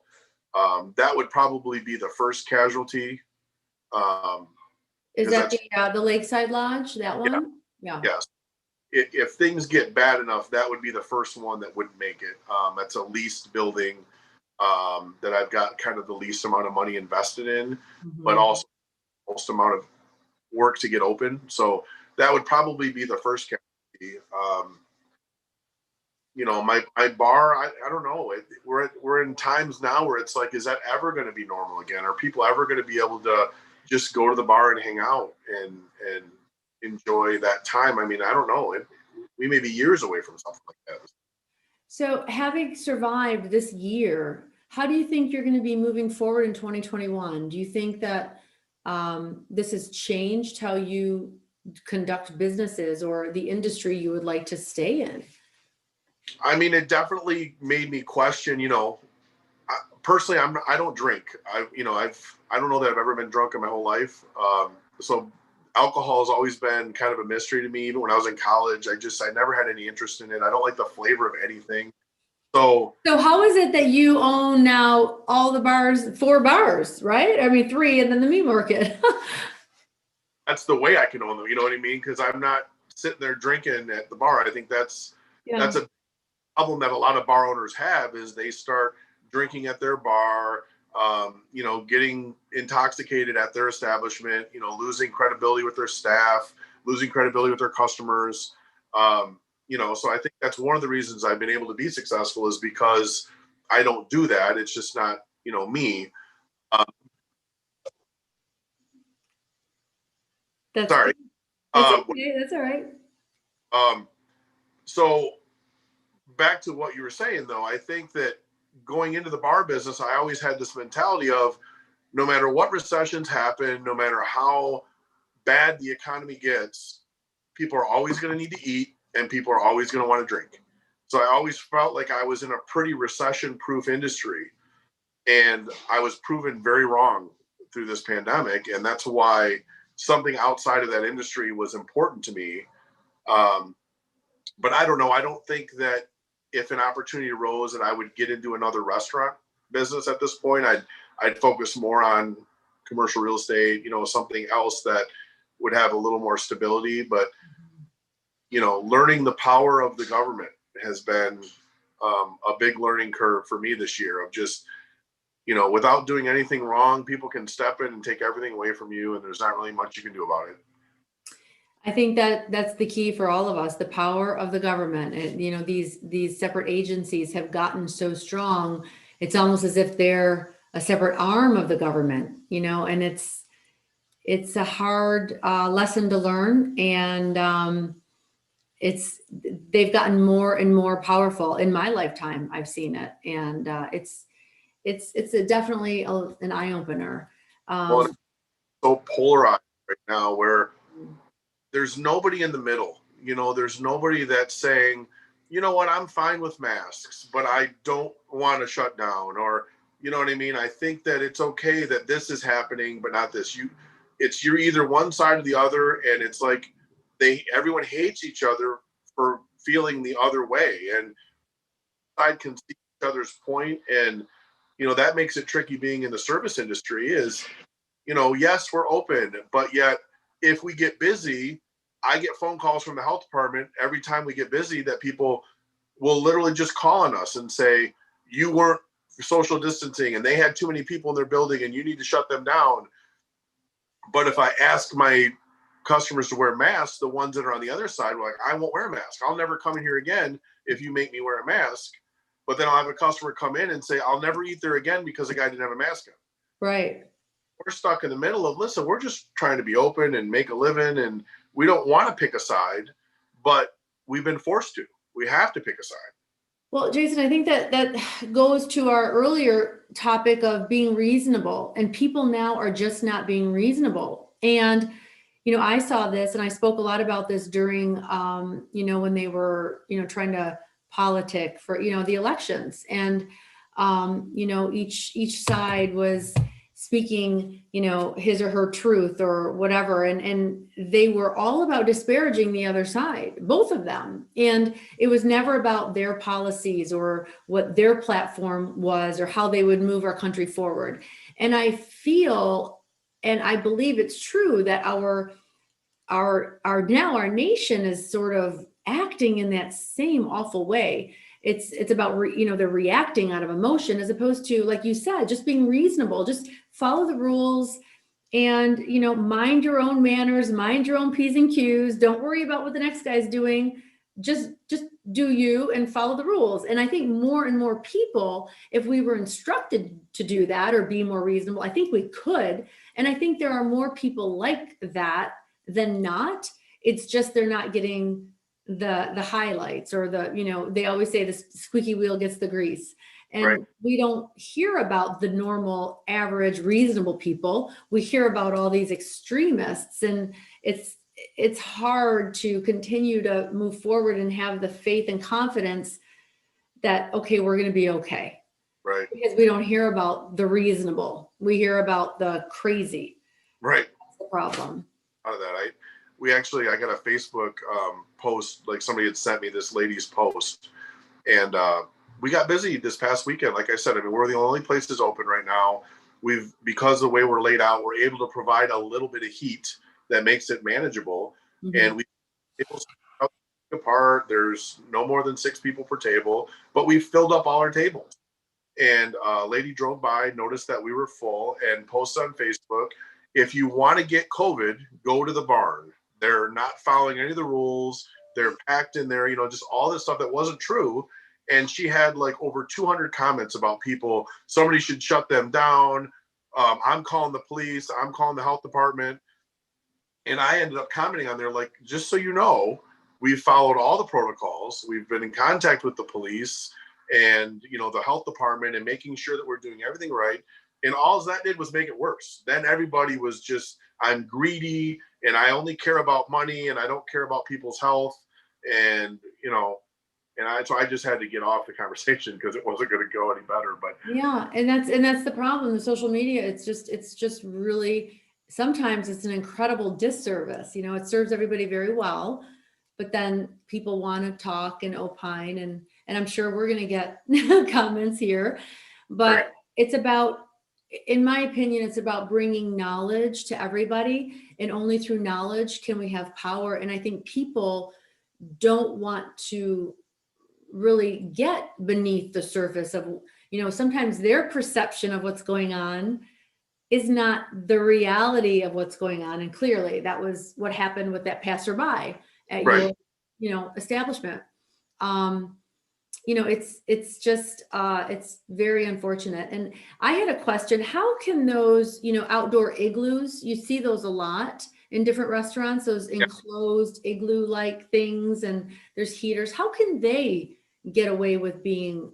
That would probably be the first casualty. Is that the Lakeside Lodge, that one? Yeah. Yes. If things get bad enough, that would be the first one that wouldn't make it. That's a leased building that I've got kind of the least amount of money invested in, but also most amount of work to get open. So that would probably be the first casualty. My bar, I don't know. We're in times now where it's like, is that ever going to be normal again? Are people ever going to be able to just go to the bar and hang out and enjoy that time? I mean, I don't know. We may be years away from something like that. So having survived this year, how do you think you're going to be moving forward in 2021? Do you think that this has changed how you conduct businesses or the industry you would like to stay in? I mean, it definitely made me question, personally, I don't drink. I don't know that I've ever been drunk in my whole life. So alcohol has always been kind of a mystery to me. Even when I was in college, I never had any interest in it. I don't like the flavor of anything. So how is it that you own now all the bars, 4 bars, right? I mean, 3, and then the meat market. That's the way I can own them. You know what I mean? Because I'm not sitting there drinking at the bar. I think that's a problem that a lot of bar owners have, is they start drinking at their bar, getting intoxicated at their establishment, losing credibility with their staff, losing credibility with their customers. So I think that's one of the reasons I've been able to be successful, is because I don't do that. It's just not, me. Sorry. That's okay. That's all right. So back to what you were saying, though, I think that going into the bar business, I always had this mentality of, no matter what recessions happen, no matter how bad the economy gets, people are always going to need to eat and people are always going to want to drink. So I always felt like I was in a pretty recession-proof industry, and I was proven very wrong through this pandemic. And that's why something outside of that industry was important to me. But I don't know. I don't think that if an opportunity arose and I would get into another restaurant business at this point, I'd focus more on commercial real estate, something else that would have a little more stability. But, learning the power of the government has been a big learning curve for me this year of just, without doing anything wrong, people can step in and take everything away from you, and there's not really much you can do about it. I think that that's the key for all of us, the power of the government. And, these separate agencies have gotten so strong. It's almost as if they're a separate arm of the government, and it's a hard lesson to learn. And they've gotten more and more powerful in my lifetime. I've seen it. And definitely an eye opener. Well, it's so polarized right now where there's nobody in the middle. There's nobody that's saying, you know what, I'm fine with masks, but I don't want to shut down, or, you know what I mean? I think that it's okay that this is happening, but not this. You're either one side or the other. And it's like everyone hates each other for feeling the other way. And side can see each other's point. And, that makes it tricky being in the service industry is, yes, we're open, but yet if we get busy, I get phone calls from the health department every time we get busy that people will literally just call on us and say, you weren't social distancing and they had too many people in their building and you need to shut them down. But if I ask my customers to wear masks, the ones that are on the other side were like, I won't wear a mask. I'll never come in here again if you make me wear a mask. But then I'll have a customer come in and say, I'll never eat there again because the guy didn't have a mask on. Right. We're stuck in the middle of, listen, we're just trying to be open and make a living, and we don't want to pick a side, but we've been forced to. We have to pick a side. Well, Jason, I think that goes to our earlier topic of being reasonable, and people now are just not being reasonable. And, I saw this and I spoke a lot about this during, when they were, trying to politic for, the elections, and, each side was speaking, his or her truth or whatever. And they were all about disparaging the other side, both of them. And it was never about their policies or what their platform was or how they would move our country forward. And I feel, and I believe it's true that our nation is sort of acting in that same awful way. It's about, they're reacting out of emotion as opposed to, like you said, just being reasonable, just follow the rules and, mind your own manners, mind your own P's and Q's. Don't worry about what the next guy's doing. Just do you and follow the rules. And I think more and more people, if we were instructed to do that or be more reasonable, I think we could. And I think there are more people like that than not. It's just they're not getting the highlights or they always say the squeaky wheel gets the grease. And right. We don't hear about the normal, average, reasonable people. We hear about all these extremists, and it's hard to continue to move forward and have the faith and confidence that, okay, we're going to be okay. Right. Because we don't hear about the reasonable. We hear about the crazy. Right. That's the problem. Out of that, I got a Facebook post, like somebody had sent me this lady's post, and we got busy this past weekend. Like I said, we're the only places open right now. Because of the way we're laid out, we're able to provide a little bit of heat that makes it manageable. Mm-hmm. And we people apart. There's no more than 6 people per table, but we filled up all our tables. And a lady drove by, noticed that we were full, and posted on Facebook, if you want to get COVID, go to the barn. They're not following any of the rules. They're packed in there, just all this stuff that wasn't true. And she had like over 200 comments about people. Somebody should shut them down. I'm calling the police. I'm calling the health department. And I ended up commenting on there, like, just so you know, we've followed all the protocols. We've been in contact with the police and, the health department, and making sure that we're doing everything right. And all that did was make it worse. Then everybody was just, I'm greedy and I only care about money and I don't care about people's health. And, so I just had to get off the conversation because it wasn't going to go any better. But yeah, and that's the problem. The social media, it's just really, sometimes it's an incredible disservice. It serves everybody very well, but then people want to talk and opine, and I'm sure we're going to get comments here, but right. It's about in my opinion, it's about bringing knowledge to everybody, and only through knowledge can we have power. And I think people don't want to really get beneath the surface of, sometimes their perception of what's going on is not the reality of what's going on. And clearly that was what happened with that passerby at Right. your, establishment. It's just, it's very unfortunate. And I had a question: how can those, outdoor igloos, you see those a lot in different restaurants, those Yeah. enclosed igloo-like things, and there's heaters. How can they get away with being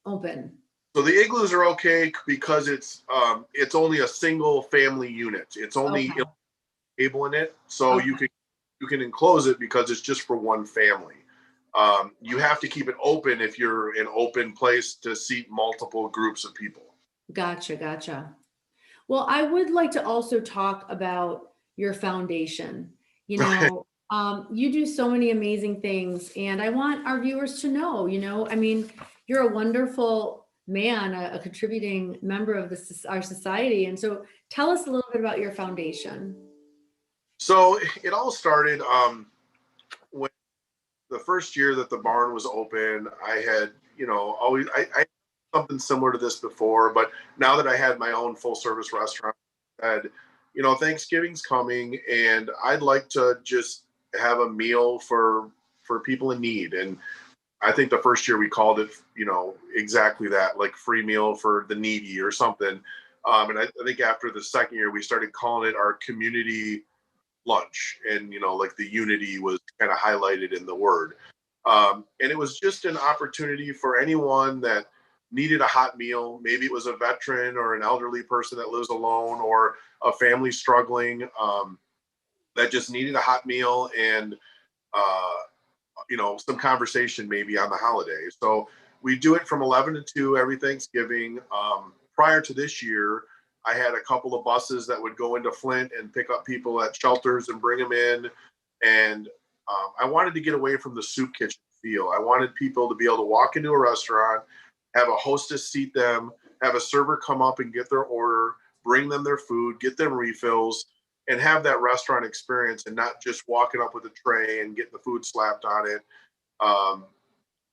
open? So the igloos are okay because it's only a single family unit. It's only Okay. table in it, so Okay. you can enclose it because it's just for one family. You have to keep it open if you're an open place to seat multiple groups of people. Gotcha. Well, I would like to also talk about your foundation. Okay. You do so many amazing things, and I want our viewers to know, I mean, you're a wonderful man, a contributing member of our society. And so tell us a little bit about your foundation. So it all started when the first year that the barn was open. I had, always I something similar to this before, but now that I had my own full service restaurant, I had, Thanksgiving's coming, and I'd like to just have a meal for people in need. And I think the first year we called it, exactly that, like free meal for the needy or something. And I think after the second year, we started calling it our community lunch. And, like the unity was kind of highlighted in the word. And it was just an opportunity for anyone that needed a hot meal. Maybe it was a veteran or an elderly person that lives alone, or a family struggling, that just needed a hot meal, and, uh, some conversation maybe on the holidays. So we do it from 11 to 2 every Thanksgiving. Prior to this year, I had a couple of buses that would go into Flint and pick up people at shelters and bring them in. And I wanted to get away from the soup kitchen feel. I wanted people to be able to walk into a restaurant, have a hostess seat them, have a server come up and get their order, bring them their food, get them refills, and have that restaurant experience, and not just walking up with a tray and getting the food slapped on it. Um,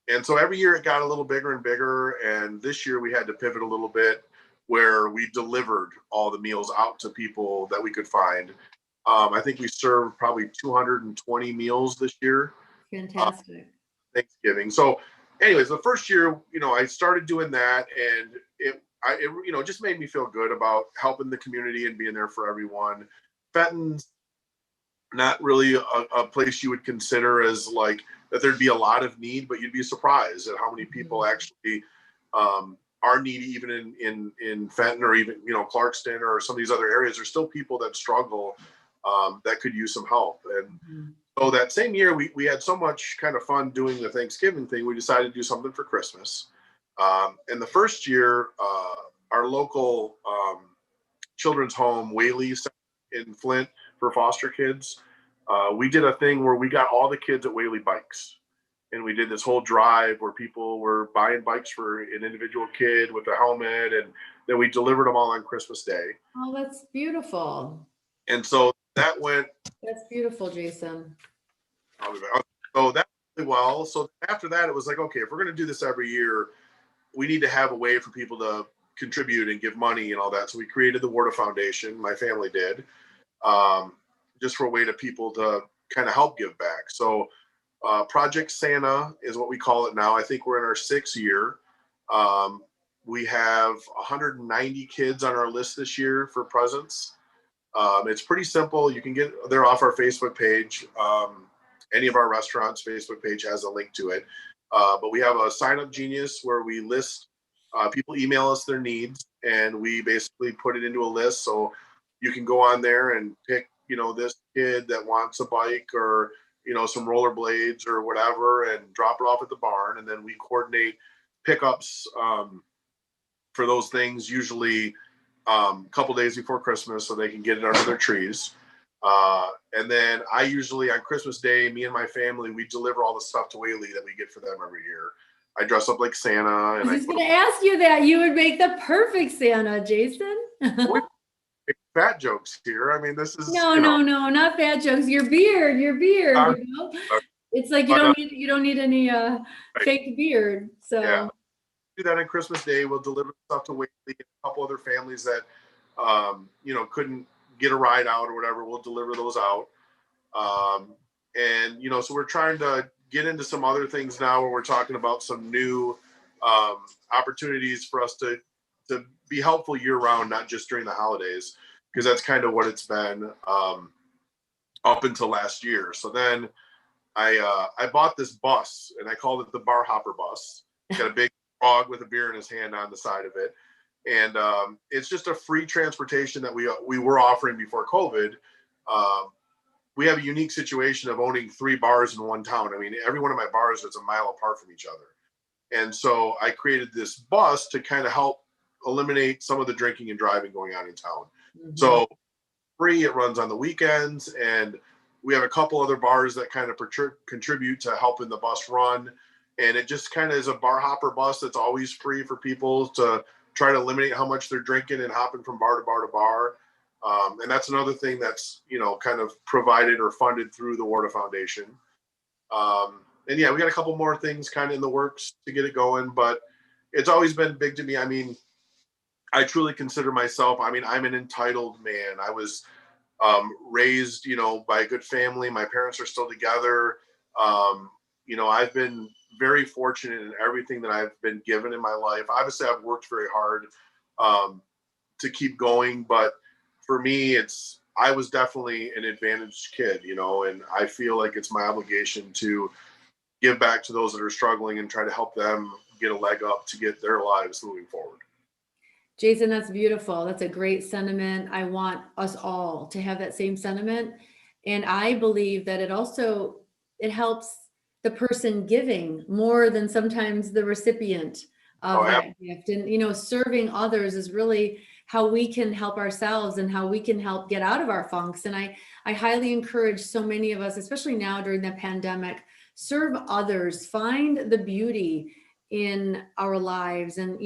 and so every year it got a little bigger and bigger. And this year we had to pivot a little bit, where we delivered all the meals out to people that we could find. I think we served probably 220 meals this year, uh, Fantastic. Thanksgiving. So, anyways, the first year, I started doing that, and it just made me feel good about helping the community and being there for everyone. Fenton's not really a place you would consider as like that there'd be a lot of need, but you'd be surprised at how many people actually are needy, even in Fenton, or even Clarkston, or some of these other areas. There's still people that struggle, that could use some help. And Mhm. so that same year, we had so much kind of fun doing the Thanksgiving thing, we decided to do something for Christmas. And the first year, our local children's home, Whaley in Flint, for foster kids, we did a thing where we got all the kids at Whaley bikes. And we did this whole drive where people were buying bikes for an individual kid with a helmet. And then we delivered them all on Christmas Day. Oh, that's beautiful. And so that went, That's beautiful, Jason. so that went really well. So after that, it was like, okay, if we're going to do this every year, we need to have a way for people to contribute and give money and all that. So we created the Warda Foundation. My family did, um, just for a way to people to kind of help give back. So Project Santa is what we call it now. I think we're in our 6th year. Um, we have 190 kids on our list this year for presents. It's pretty simple. You can get there off our Facebook page. Any of our restaurants' Facebook page has a link to it. But we have a sign up genius where we list, people email us their needs, and we basically put it into a list. So you can go on there and pick, this kid that wants a bike, or, some rollerblades or whatever, and drop it off at the barn. And then we coordinate pickups, for those things, usually a couple days before Christmas, so they can get it under their trees. And then I usually on Christmas Day, me and my family, we deliver all the stuff to Whaley that we get for them every year. I dress up like Santa, I and was I just put going to ask you that. You would make the perfect Santa, Jason. we make fat jokes here. I mean, this is, No, no, no, not bad jokes. Your beard, uh, you know. It's like but you don't need any right, fake beard. yeah, So do that on Christmas Day. We'll deliver stuff to Whately and a couple other families that couldn't get a ride out or whatever. We'll deliver those out. Um, and so we're trying to get into some other things now where we're talking about some new opportunities for us to be helpful year round, not just during the holidays, because that's kind of what it's been up until last year. So then I bought this bus and I called it the Bar Hopper Bus. It's got a big frog with a beer in his hand on the side of it, and it's just a free transportation that we were offering before COVID. Um, we have a unique situation of owning 3 bars in one town. I mean, every one of my bars is a mile apart from each other. And so I created this bus to kind of help eliminate some of the drinking and driving going on in town. mhm. So free, it runs on the weekends, and we have a couple other bars that kind of contribute to helping the bus run. And it just kind of is a bar hopper bus that's always free for people to try to eliminate how much they're drinking and hopping from bar to bar to bar. And that's another thing that's, kind of provided or funded through the Warda Foundation. And yeah, we got a couple more things kind of in the works to get it going, but it's always been big to me. I mean, I truly consider myself, I'm an entitled man. I was raised, by a good family. My parents are still together. I've been very fortunate in everything that I've been given in my life. Obviously, I've worked very hard to keep going, but for me, I was definitely an advantaged kid, and I feel like it's my obligation to give back to those that are struggling and try to help them get a leg up to get their lives moving forward. Jason, that's beautiful. That's a great sentiment. I want us all to have that same sentiment. And I believe that it helps the person giving more than sometimes the recipient Oh, of yeah. that gift. And, serving others is really how we can help ourselves and how we can help get out of our funks. And I highly encourage so many of us, especially now during the pandemic, serve others, find the beauty in our lives. And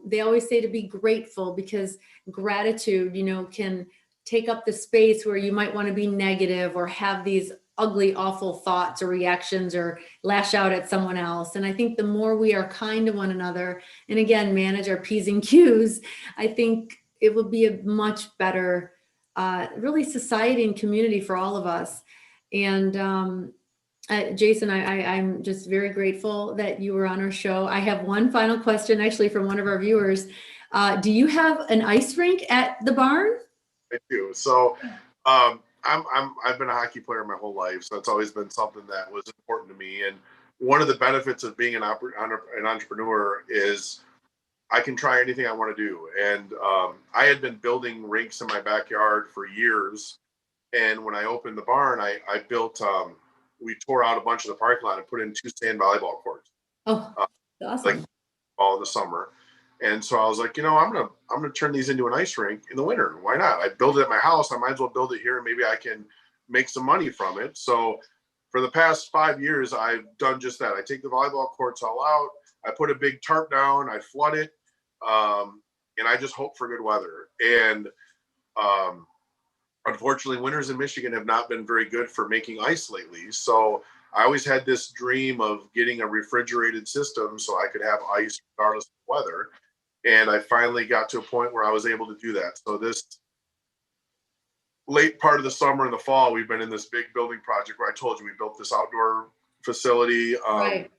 they always say to be grateful, because gratitude can take up the space where you might want to be negative or have these ugly, awful thoughts or reactions or lash out at someone else. And I think the more we are kind to one another, and again manage our P's and Q's, I think it will be a much better really society and community for all of us. And Jason, I'm just very grateful that you were on our show. I have one final question, actually, from one of our viewers. Do you have an ice rink at the barn? I do. So, I've been a hockey player my whole life, so it's always been something that was important to me. And one of the benefits of being an entrepreneur is I can try anything I want to do. And I had been building rinks in my backyard for years. And when I opened the barn, I built. We tore out a bunch of the parking lot and put in 2 sand volleyball courts. Oh, Uh, like awesome. all in the summer. And so I was like, I'm gonna turn these into an ice rink in the winter. Why not? I build it at my house. I might as well build it here, and maybe I can make some money from it. So for the past 5 years, I've done just that. I take the volleyball courts all out. I put a big tarp down. I flood it, and I just hope for good weather. And um, unfortunately, winters in Michigan have not been very good for making ice lately. So I always had this dream of getting a refrigerated system so I could have ice regardless of weather. And I finally got to a point where I was able to do that. So this late part of the summer and the fall, we've been in this big building project where I told you we built this outdoor facility. Right.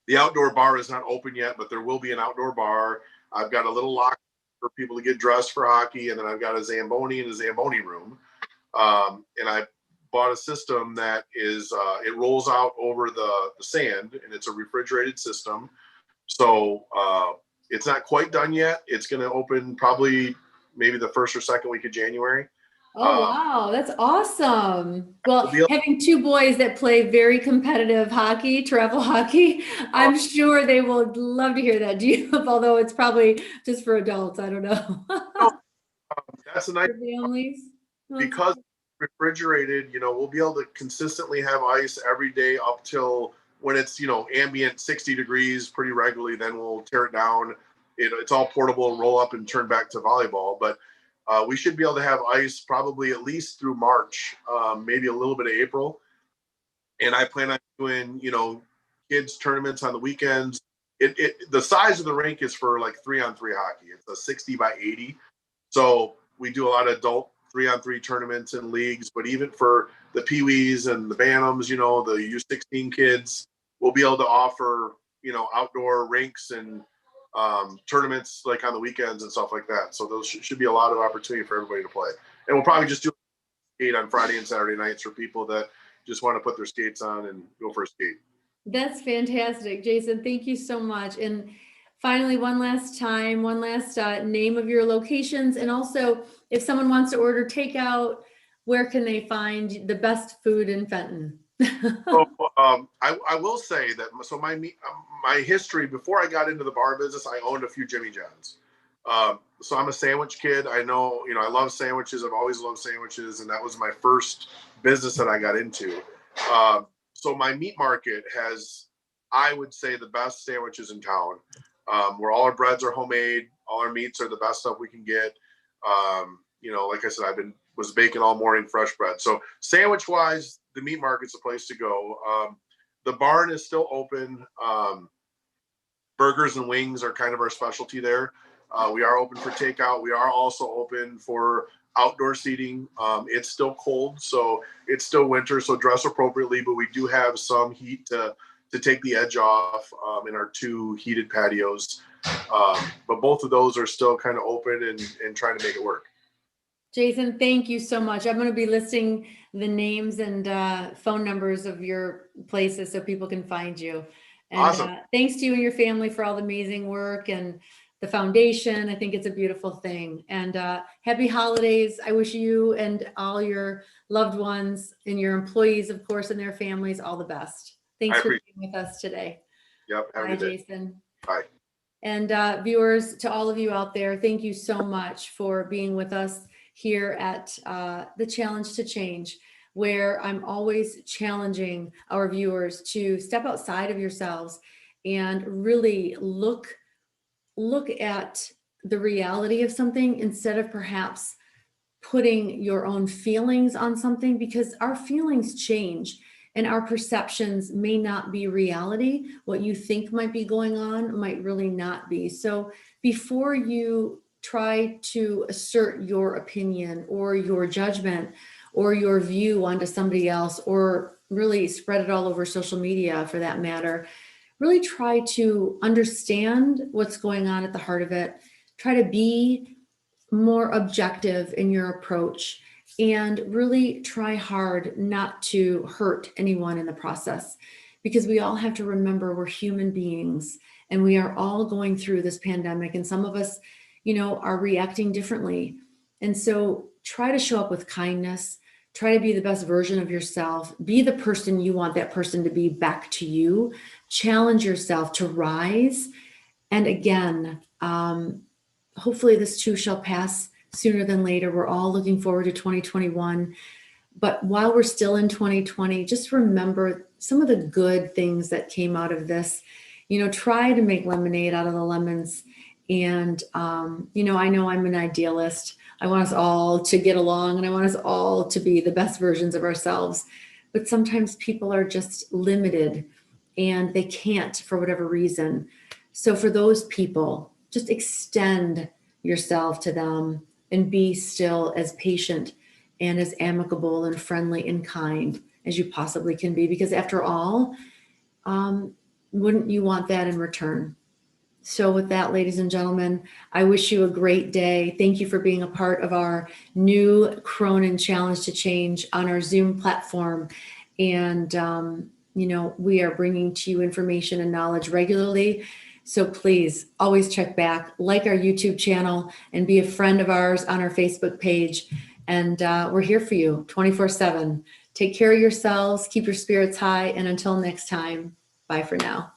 The outdoor bar is not open yet, but there will be an outdoor bar. I've got a little locker for people to get dressed for hockey, and then I've got a Zamboni in the Zamboni room. And I bought a system that is it rolls out over the sand, and it's a refrigerated system. So it's not quite done yet. It's going to open probably maybe the first or second week of January. Oh, wow. That's awesome. We'll Well, be able, having 2 boys that play very competitive hockey, travel hockey, I'm sure they will love to hear that. Do you, although it's probably just for adults, I don't know. that's a nice For families. because refrigerated. We'll be able to consistently have ice every day up till when it's, ambient 60 degrees pretty regularly, then we'll tear it down. It's all portable, roll up and turn back to volleyball. But we should be able to have ice probably at least through March, maybe a little bit of April. And I plan on doing, kids tournaments on the weekends. The size of the rink is for like 3-on-3 hockey. It's a 60 by 80. So we do a lot of adult 3-on-3 tournaments and leagues, but even for the peewees and the bantams, the U16 kids, we'll be able to offer, outdoor rinks and tournaments like on the weekends and stuff like that. So those should be a lot of opportunity for everybody to play. And we'll probably just do skate on Friday and Saturday nights for people that just want to put their skates on and go for a skate. That's fantastic, Jason. Thank you so much. And finally, one last name of your locations. And also, if someone wants to order takeout, where can they find the best food in Fenton? So, I will say that, so my history, before I got into the bar business, I owned a few Jimmy John's. So I'm a sandwich kid. I know, I love sandwiches. I've always loved sandwiches. And that was my first business that I got into. So my meat market has, I would say, the best sandwiches in town, where all our breads are homemade. All our meats are the best stuff we can get. Like I said, was baking all morning fresh bread. So sandwich wise, the meat market's the place to go. The barn is still open. Burgers and wings are kind of our specialty there. We are open for takeout. We are also open for outdoor seating. It's still cold, so it's still winter, so dress appropriately, but we do have some heat to take the edge off in our 2 heated patios. But both of those are still kind of open and trying to make it work. Jason, thank you so much. I'm going to be listing the names and phone numbers of your places so people can find you. And awesome. Thanks to you and your family for all the amazing work and the foundation. I think it's a beautiful thing. And happy holidays. I wish you and all your loved ones and your employees, of course, and their families all the best. Thanks for being with us today. Yep. Bye, Jason. Bye. And viewers, to all of you out there, thank you so much for being with us here at the Challenge to Change, where I'm always challenging our viewers to step outside of yourselves and really look at the reality of something instead of perhaps putting your own feelings on something, because our feelings change and our perceptions may not be reality. What you think might be going on might really not be. So before you try to assert your opinion or your judgment or your view onto somebody else, or really spread it all over social media for that matter, really try to understand what's going on at the heart of it. Try to be more objective in your approach and really try hard not to hurt anyone in the process, because we all have to remember we're human beings and we are all going through this pandemic, and some of us, are reacting differently. And so try to show up with kindness, try to be the best version of yourself, be the person you want that person to be back to you, challenge yourself to rise. And again, hopefully this too shall pass sooner than later. We're all looking forward to 2021. But while we're still in 2020, just remember some of the good things that came out of this. Try to make lemonade out of the lemons. And, I know I'm an idealist. I want us all to get along and I want us all to be the best versions of ourselves. But sometimes people are just limited and they can't for whatever reason. So for those people, just extend yourself to them and be still as patient and as amicable and friendly and kind as you possibly can be. Because after all, wouldn't you want that in return? So with that, ladies and gentlemen, I wish you a great day. Thank you for being a part of our new Cronin Challenge to Change on our Zoom platform. And, we are bringing to you information and knowledge regularly. So please always check back, like our YouTube channel, and be a friend of ours on our Facebook page. And we're here for you 24/7. Take care of yourselves, keep your spirits high, and until next time, bye for now.